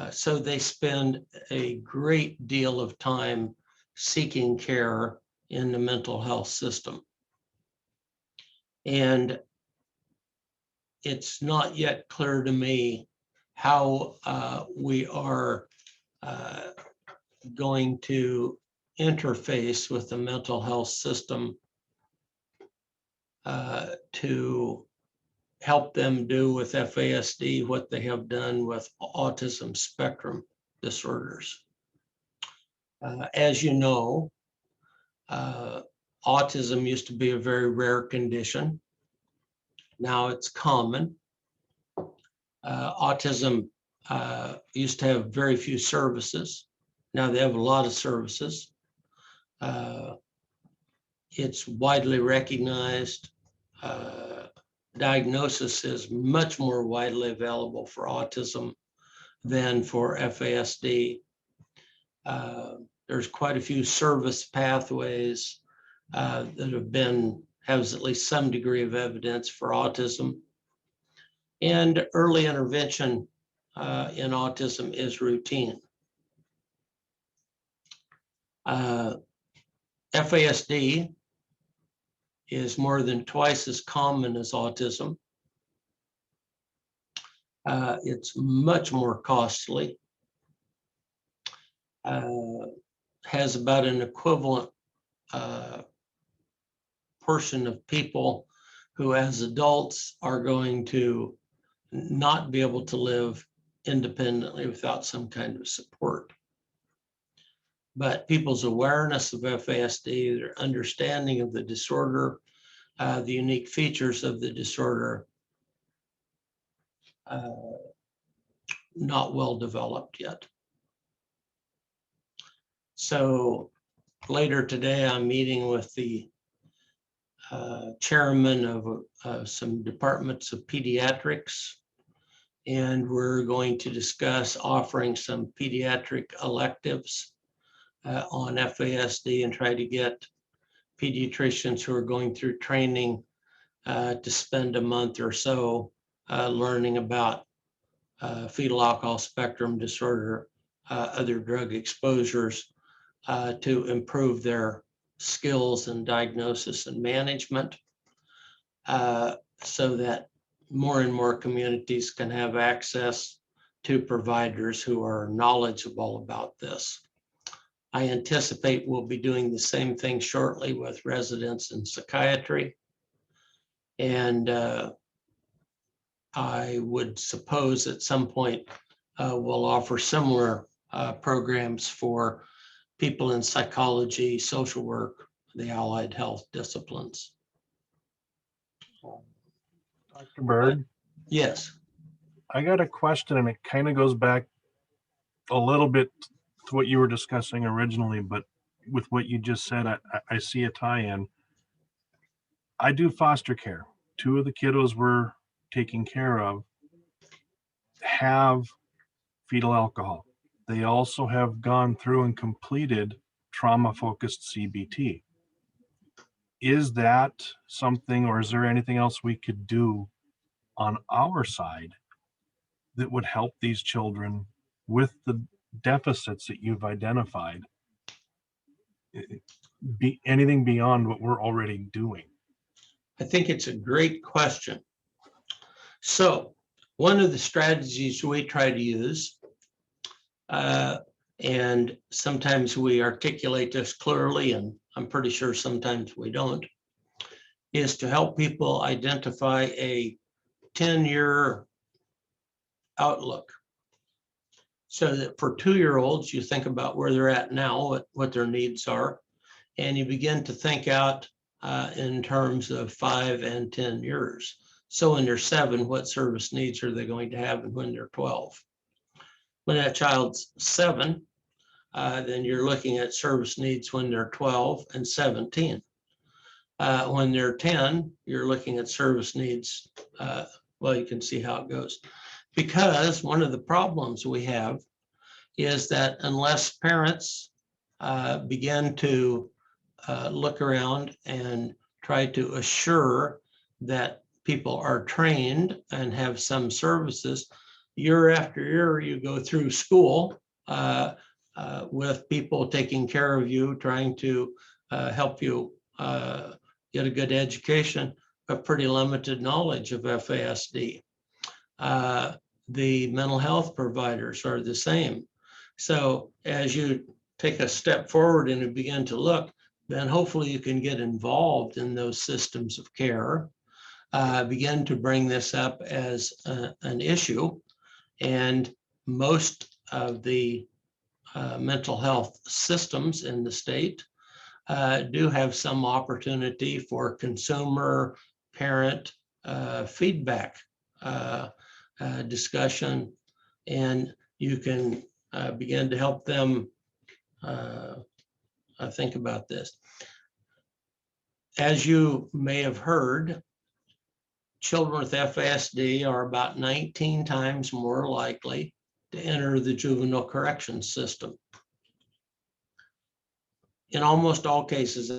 so they spend a great deal of time seeking care in the mental health system. And it's not yet clear to me how we are going to interface with the mental health system to help them do with FASD what they have done with autism spectrum disorders. As you know, autism used to be a very rare condition. Now it's common. Autism used to have very few services. Now they have a lot of services. It's widely recognized. Diagnosis is much more widely available for autism than for FASD. There's quite a few service pathways that has at least some degree of evidence for autism. And early intervention in autism is routine. FASD is more than twice as common as autism. It's much more costly. Has about an equivalent portion of people who as adults are going to not be able to live independently without some kind of support. But people's awareness of FASD, their understanding of the disorder, the unique features of the disorder, not well developed yet. So later today, I'm meeting with the chairman of some departments of pediatrics, and we're going to discuss offering some pediatric electives on FASD and try to get pediatricians who are going through training to spend a month or so learning about fetal alcohol spectrum disorder, other drug exposures, to improve their skills in diagnosis and management, so that more and more communities can have access to providers who are knowledgeable about this. I anticipate we'll be doing the same thing shortly with residents in psychiatry. And I would suppose at some point we'll offer similar programs for people in psychology, social work, the allied health disciplines. Dr. Bird, Yes. I got a question, and it kind of goes back a little bit to what you were discussing originally, but with what you just said, I see a tie-in. I do foster care. Two of the kiddos we're taking care of have fetal alcohol. They also have gone through and completed trauma-focused CBT. Is that something, or is there anything else we could do on our side that would help these children with the deficits that you've identified? Be anything beyond what we're already doing? I think it's a great question. So one of the strategies we try to use, and sometimes we articulate this clearly, and I'm pretty sure sometimes we don't, is to help people identify a 10-year outlook. So that for 2-year-olds, you think about where they're at now, what their needs are, and you begin to think out in terms of 5 and 10 years. So when they're 7, what service needs are they going to have, and when they're 12? When that child's 7, then you're looking at service needs when they're 12 and 17. When they're 10, you're looking at service needs. Well, you can see how it goes. Because one of the problems we have is that unless parents begin to look around and try to assure that people are trained and have some services, year after year, you go through school with people taking care of you, trying to help you get a good education, but pretty limited knowledge of FASD. The mental health providers are the same. So as you take a step forward and you begin to look, then hopefully you can get involved in those systems of care, begin to bring this up as an issue. And most of the mental health systems in the state do have some opportunity for consumer parent feedback discussion, and you can begin to help them think about this. As you may have heard, children with FASD are about 19 times more likely to enter the juvenile corrections system. In almost all cases,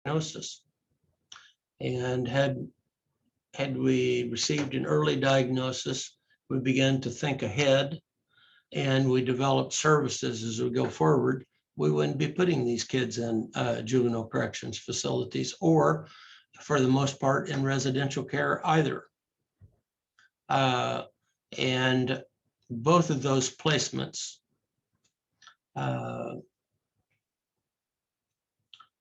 diagnosis. And had we received an early diagnosis, we began to think ahead and we developed services as we go forward, we wouldn't be putting these kids in juvenile corrections facilities, or for the most part in residential care either. And both of those placements,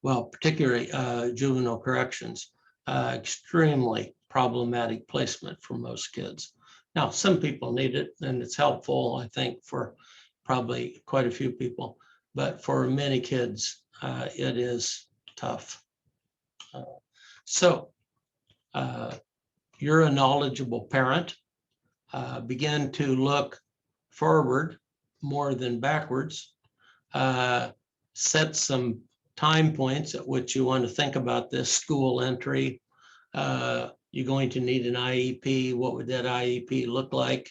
well, particularly juvenile corrections, extremely problematic placement for most kids. Now, some people need it and it's helpful, I think, for probably quite a few people, but for many kids, it is tough. So you're a knowledgeable parent. Begin to look forward more than backwards. Set some time points at which you want to think about this school entry. You're going to need an IEP. What would that IEP look like?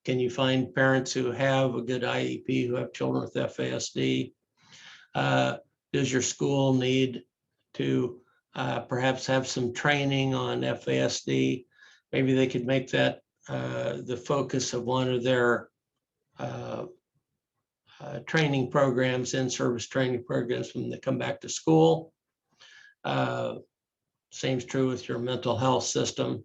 Can you find parents who have a good IEP, who have children with FASD? Does your school need to perhaps have some training on FASD? Maybe they could make that the focus of one of their training programs, in-service training programs when they come back to school. Same's true with your mental health system.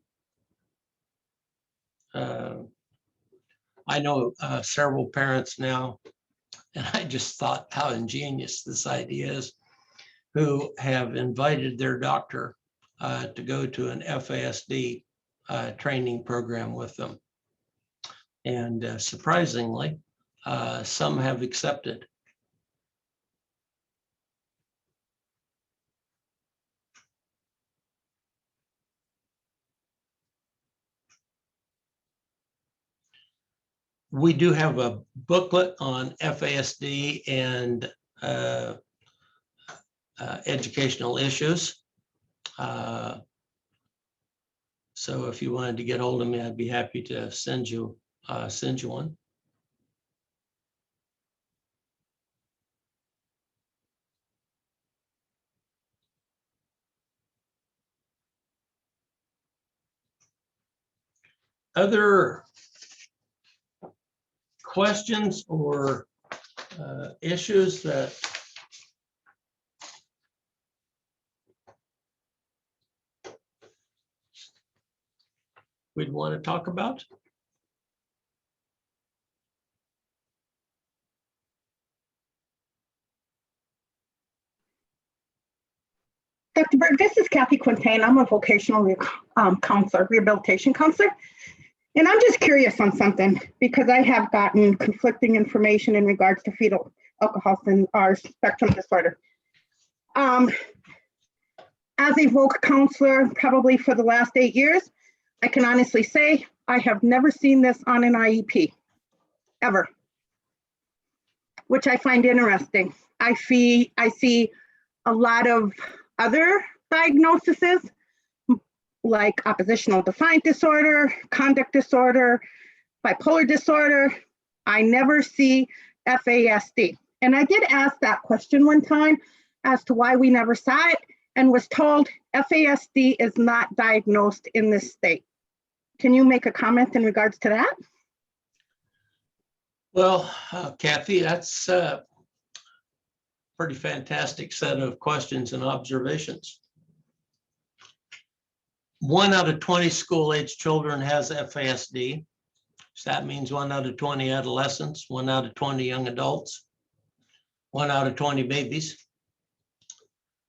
I know several parents now, and I just thought how ingenious this idea is, who have invited their doctor to go to an FASD training program with them. And surprisingly, some have accepted. We do have a booklet on FASD and educational issues. So if you wanted to get hold of me, I'd be happy to send you one. Other questions or issues that we'd want to talk about? Dr. Berg, this is Kathy Quintain. I'm a vocational counselor, rehabilitation counselor. And I'm just curious on something because I have gotten conflicting information in regards to fetal alcohol or spectrum disorder. As a voc counselor, probably for the last 8 years, I can honestly say I have never seen this on an IEP, ever, which I find interesting. I see a lot of other diagnoses like oppositional defiant disorder, conduct disorder, bipolar disorder. I never see FASD. And I did ask that question one time as to why we never saw it and was told FASD is not diagnosed in this state. Can you make a comment in regards to that? Well, Kathy, that's a pretty fantastic set of questions and observations. 1 out of 20 school-age children has FASD. So that means 1 out of 20 adolescents, 1 out of 20 young adults, 1 out of 20 babies.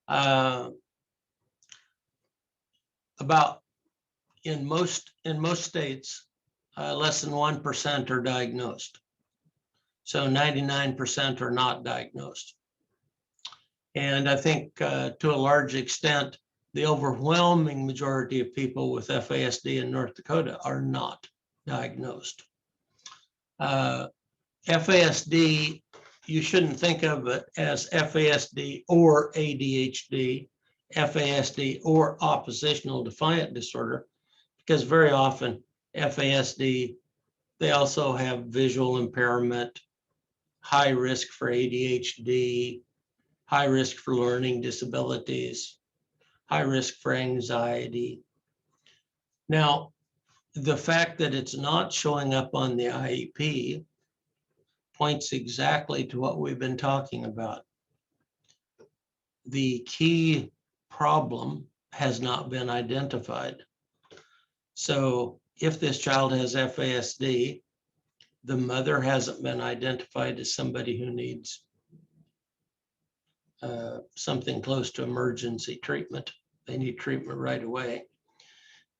About in most states, less than 1% are diagnosed. So 99% are not diagnosed. And I think to a large extent, the overwhelming majority of people with FASD in North Dakota are not diagnosed. FASD, you shouldn't think of it as FASD or ADHD, FASD or oppositional defiant disorder, because very often FASD, they also have visual impairment, high risk for ADHD, high risk for learning disabilities, high risk for anxiety. Now, the fact that it's not showing up on the IEP points exactly to what we've been talking about. The key problem has not been identified. So if this child has FASD, the mother hasn't been identified as somebody who needs something close to emergency treatment. They need treatment right away.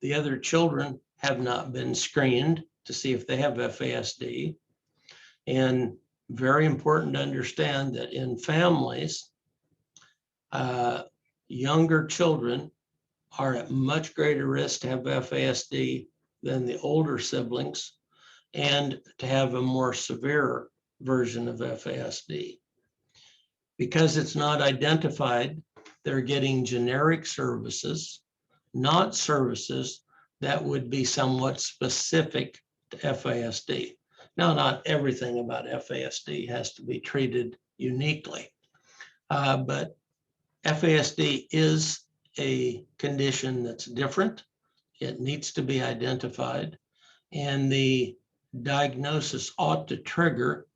The other children have not been screened to see if they have FASD. And very important to understand that in families, younger children are at much greater risk to have FASD than the older siblings and to have a more severe version of FASD. Because it's not identified, they're getting generic services, not services that would be somewhat specific to FASD. Now, not everything about FASD has to be treated uniquely, but FASD is a condition that's different. It needs to be identified, and the diagnosis ought to trigger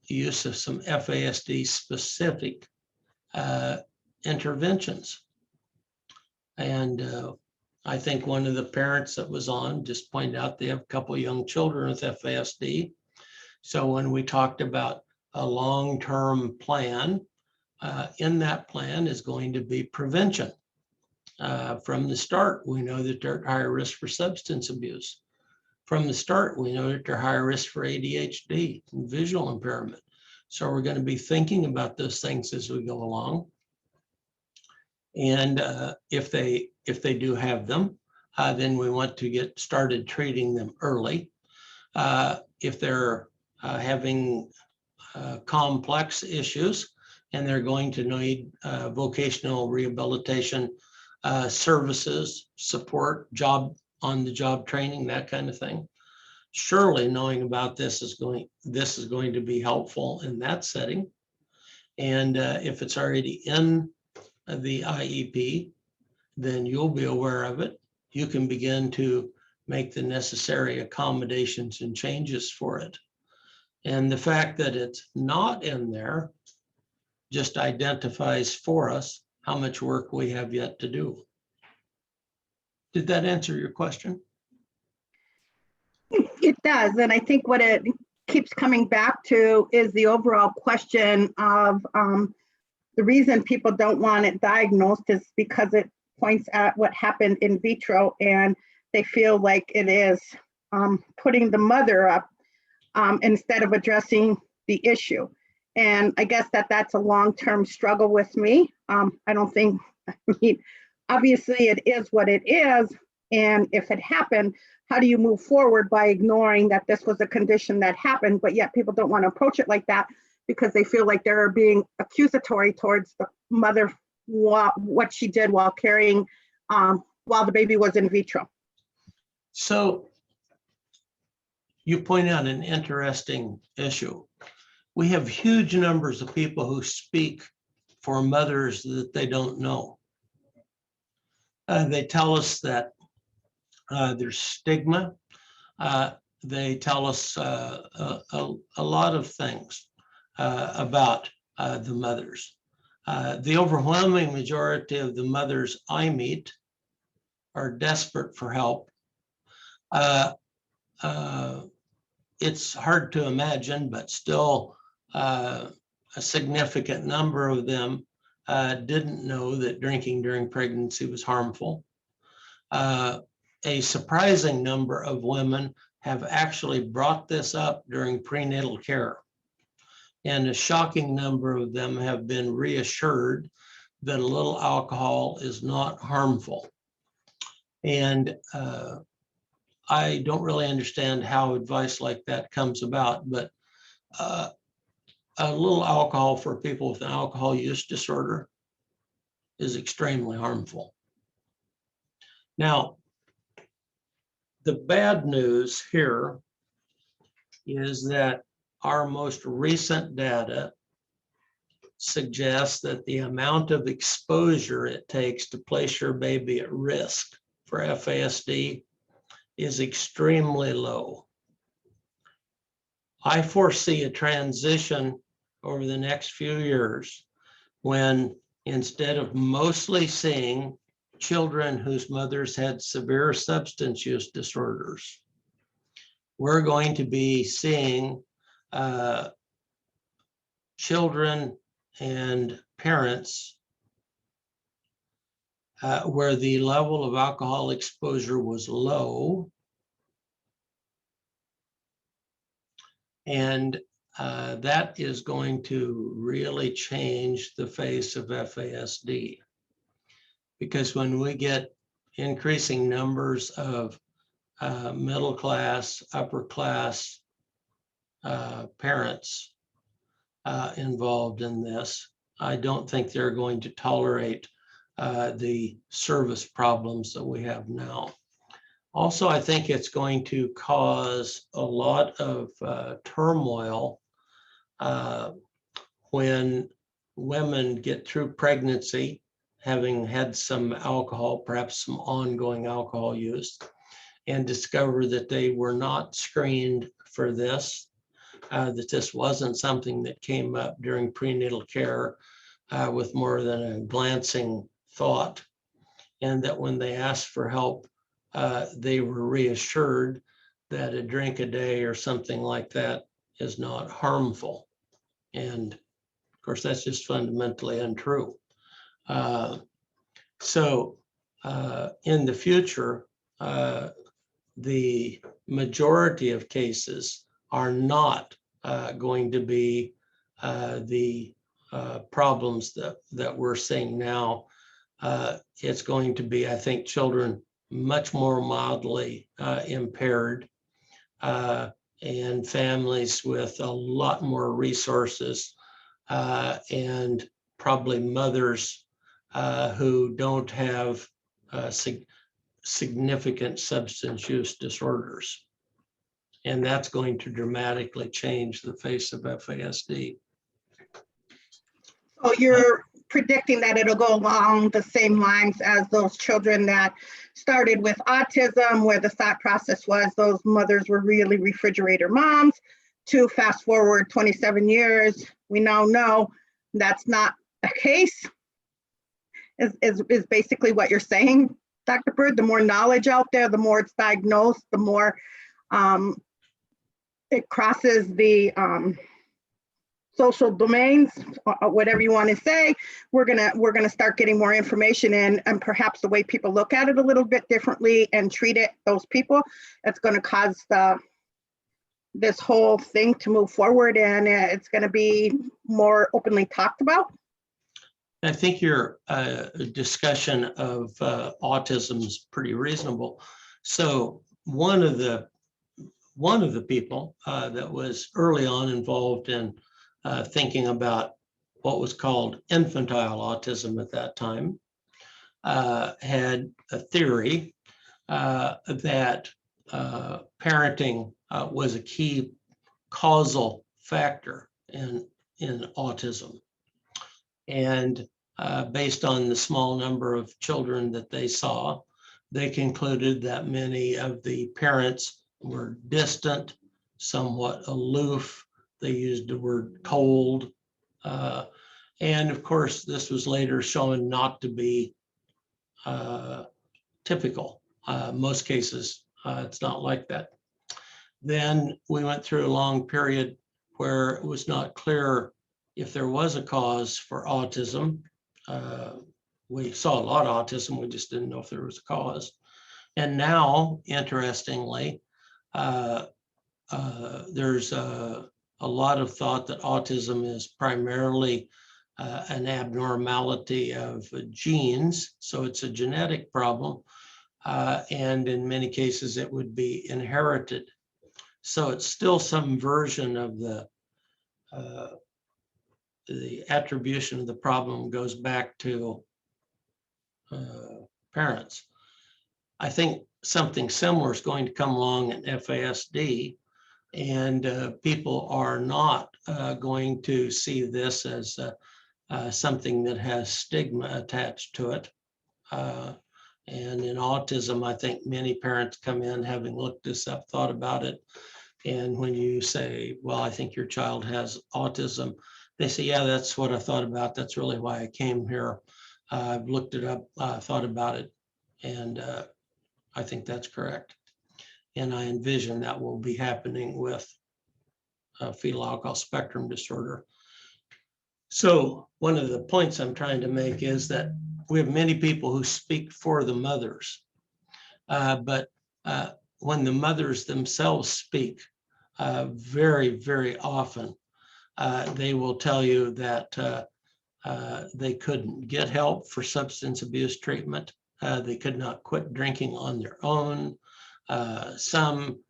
use of some FASD specific interventions. And I think one of the parents that was on just pointed out they have a couple of young children with FASD. So when we talked about a long-term plan, in that plan is going to be prevention. From the start, we know that they're at higher risk for substance abuse. From the start, we know that they're higher risk for ADHD and visual impairment. So we're going to be thinking about those things as we go along. And if they do have them, then we want to get started treating them early. If they're having complex issues, and they're going to need vocational rehabilitation services, support, on the job training, that kind of thing. Surely knowing about this is going to be helpful in that setting. And if it's already in the IEP, then you'll be aware of it. You can begin to make the necessary accommodations and changes for it. And the fact that it's not in there just identifies for us how much work we have yet to do. Did that answer your question? It does, and I think what it keeps coming back to is the overall question of the reason people don't want it diagnosed is because it points at what happened in vitro, and they feel like it is putting the mother up instead of addressing the issue. And I guess that's a long-term struggle with me. I don't think, I mean, obviously it is what it is. And if it happened, how do you move forward by ignoring that this was a condition that happened, but yet people don't want to approach it like that because they feel like they're being accusatory towards the mother, what she did while carrying, while the baby was in vitro. So you point out an interesting issue. We have huge numbers of people who speak for mothers that they don't know. They tell us that there's stigma. They tell us a lot of things about the mothers. The overwhelming majority of the mothers I meet are desperate for help. It's hard to imagine, but still a significant number of them didn't know that drinking during pregnancy was harmful. A surprising number of women have actually brought this up during prenatal care. And a shocking number of them have been reassured that a little alcohol is not harmful. And I don't really understand how advice like that comes about, but a little alcohol for people with an alcohol use disorder is extremely harmful. Now, the bad news here is that our most recent data suggests that the amount of exposure it takes to place your baby at risk for FASD is extremely low. I foresee a transition over the next few years when, instead of mostly seeing children whose mothers had severe substance use disorders, we're going to be seeing children and parents where the level of alcohol exposure was low, and that is going to really change the face of FASD. Because when we get increasing numbers of middle class, upper class parents involved in this, I don't think they're going to tolerate the service problems that we have now. Also, I think it's going to cause a lot of turmoil when women get through pregnancy, having had some alcohol, perhaps some ongoing alcohol use, and discover that they were not screened for this, that this wasn't something that came up during prenatal care with more than a glancing thought, and that when they asked for help, they were reassured that a drink a day or something like that is not harmful. And of course, that's just fundamentally untrue. So in the future, the majority of cases are not going to be the problems that we're seeing now. It's going to be, I think, children much more mildly impaired and families with a lot more resources and probably mothers who don't have significant substance use disorders. And that's going to dramatically change the face of FASD. So you're predicting that it'll go along the same lines as those children that started with autism, where the thought process was those mothers were really refrigerator moms, to fast forward 27 years, we now know that's not the case, is basically what you're saying, Dr. Bird. The more knowledge out there, the more it's diagnosed, the more it crosses the social domains, or whatever you want to say. We're gonna start getting more information in, and perhaps the way people look at it a little bit differently and treat it, those people, it's going to cause this whole thing to move forward, and it's going to be more openly talked about. I think your discussion of autism is pretty reasonable. So one of the people that was early on involved in thinking about what was called infantile autism at that time had a theory that parenting was a key causal factor in autism. And based on the small number of children that they saw, they concluded that many of the parents were distant, somewhat aloof. They used the word cold. And of course, this was later shown not to be typical. Most cases, it's not like that. Then we went through a long period where it was not clear if there was a cause for autism. We saw a lot of autism, we just didn't know if there was a cause. And now, interestingly, there's a lot of thought that autism is primarily an abnormality of genes, so it's a genetic problem, and in many cases it would be inherited. So it's still some version of the attribution of the problem goes back to parents. I think something similar is going to come along in FASD, and people are not going to see this as something that has stigma attached to it. And in autism, I think many parents come in having looked this up, thought about it. And when you say, well, I think your child has autism, they say, yeah, that's what I thought about. That's really why I came here. I've looked it up, thought about it, and I think that's correct. And I envision that will be happening with fetal alcohol spectrum disorder. So one of the points I'm trying to make is that we have many people who speak for the mothers, but when the mothers themselves speak, very, very often, they will tell you that they couldn't get help for substance abuse treatment. They could not quit drinking on their own. Some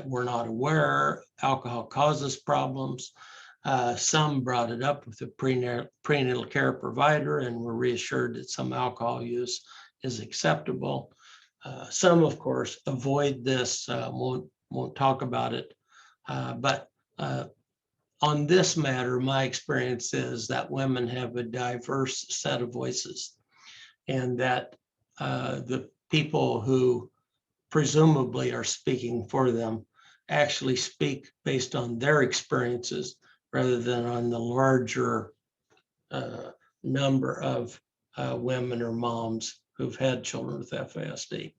were not aware alcohol causes problems. Some brought it up with the prenatal care provider and were reassured that some alcohol use is acceptable. Some, of course, avoid this, won't talk about it. But on this matter, my experience is that women have a diverse set of voices, and that the people who presumably are speaking for them actually speak based on their experiences rather than on the larger number of women or moms who've had children with FASD.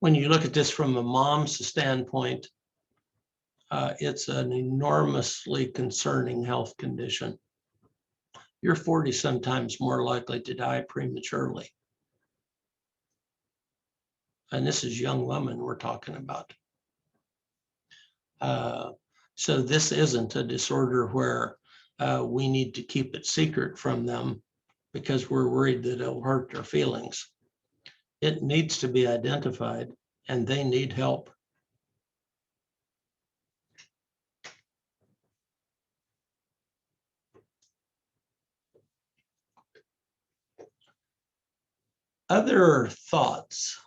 When you look at this from a mom's standpoint, it's an enormously concerning health condition. You're 40 sometimes more likely to die prematurely. And this is young women we're talking about. So this isn't a disorder where we need to keep it secret from them because we're worried that it'll hurt their feelings. It needs to be identified, and they need help. Other thoughts?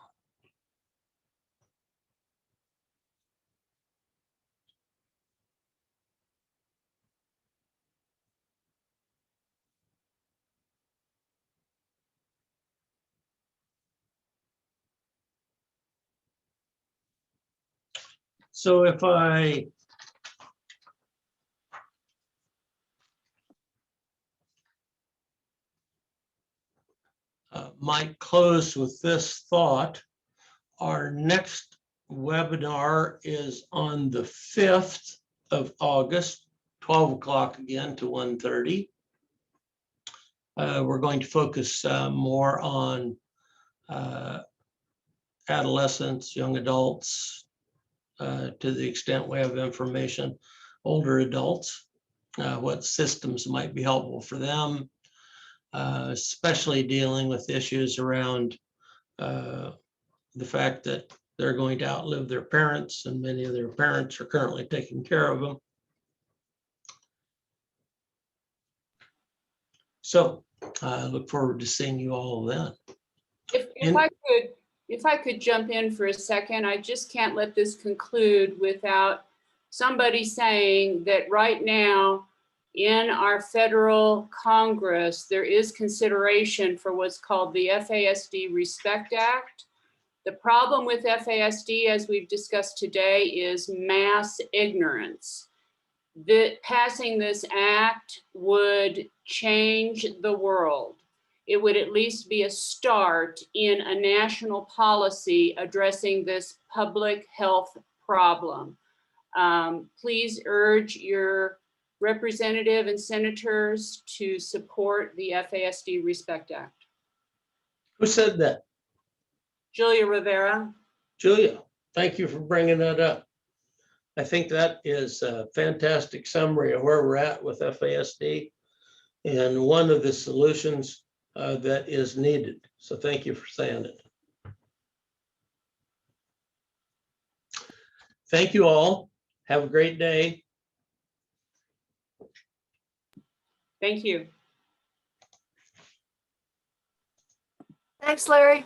So if I might close with this thought, our next webinar is on the 5th of August, 12 o'clock again to 1:30. We're going to focus more on adolescents, young adults, to the extent we have information, older adults, what systems might be helpful for them, especially dealing with issues around the fact that they're going to outlive their parents, and many of their parents are currently taking care of them. So I look forward to seeing you all then. If I could jump in for a second, I just can't let this conclude without somebody saying that right now in our federal Congress, there is consideration for what's called the FASD Respect Act. The problem with FASD, as we've discussed today, is mass ignorance. That passing this act would change the world. It would at least be a start in a national policy addressing this public health problem. Please urge your representative and senators to support the FASD Respect Act. Who said that? Julia Rivera. Julia, thank you for bringing that up. I think that is a fantastic summary of where we're at with FASD and one of the solutions that is needed. So thank you for saying it. Thank you all. Have a great day. Thank you. Thanks, Larry.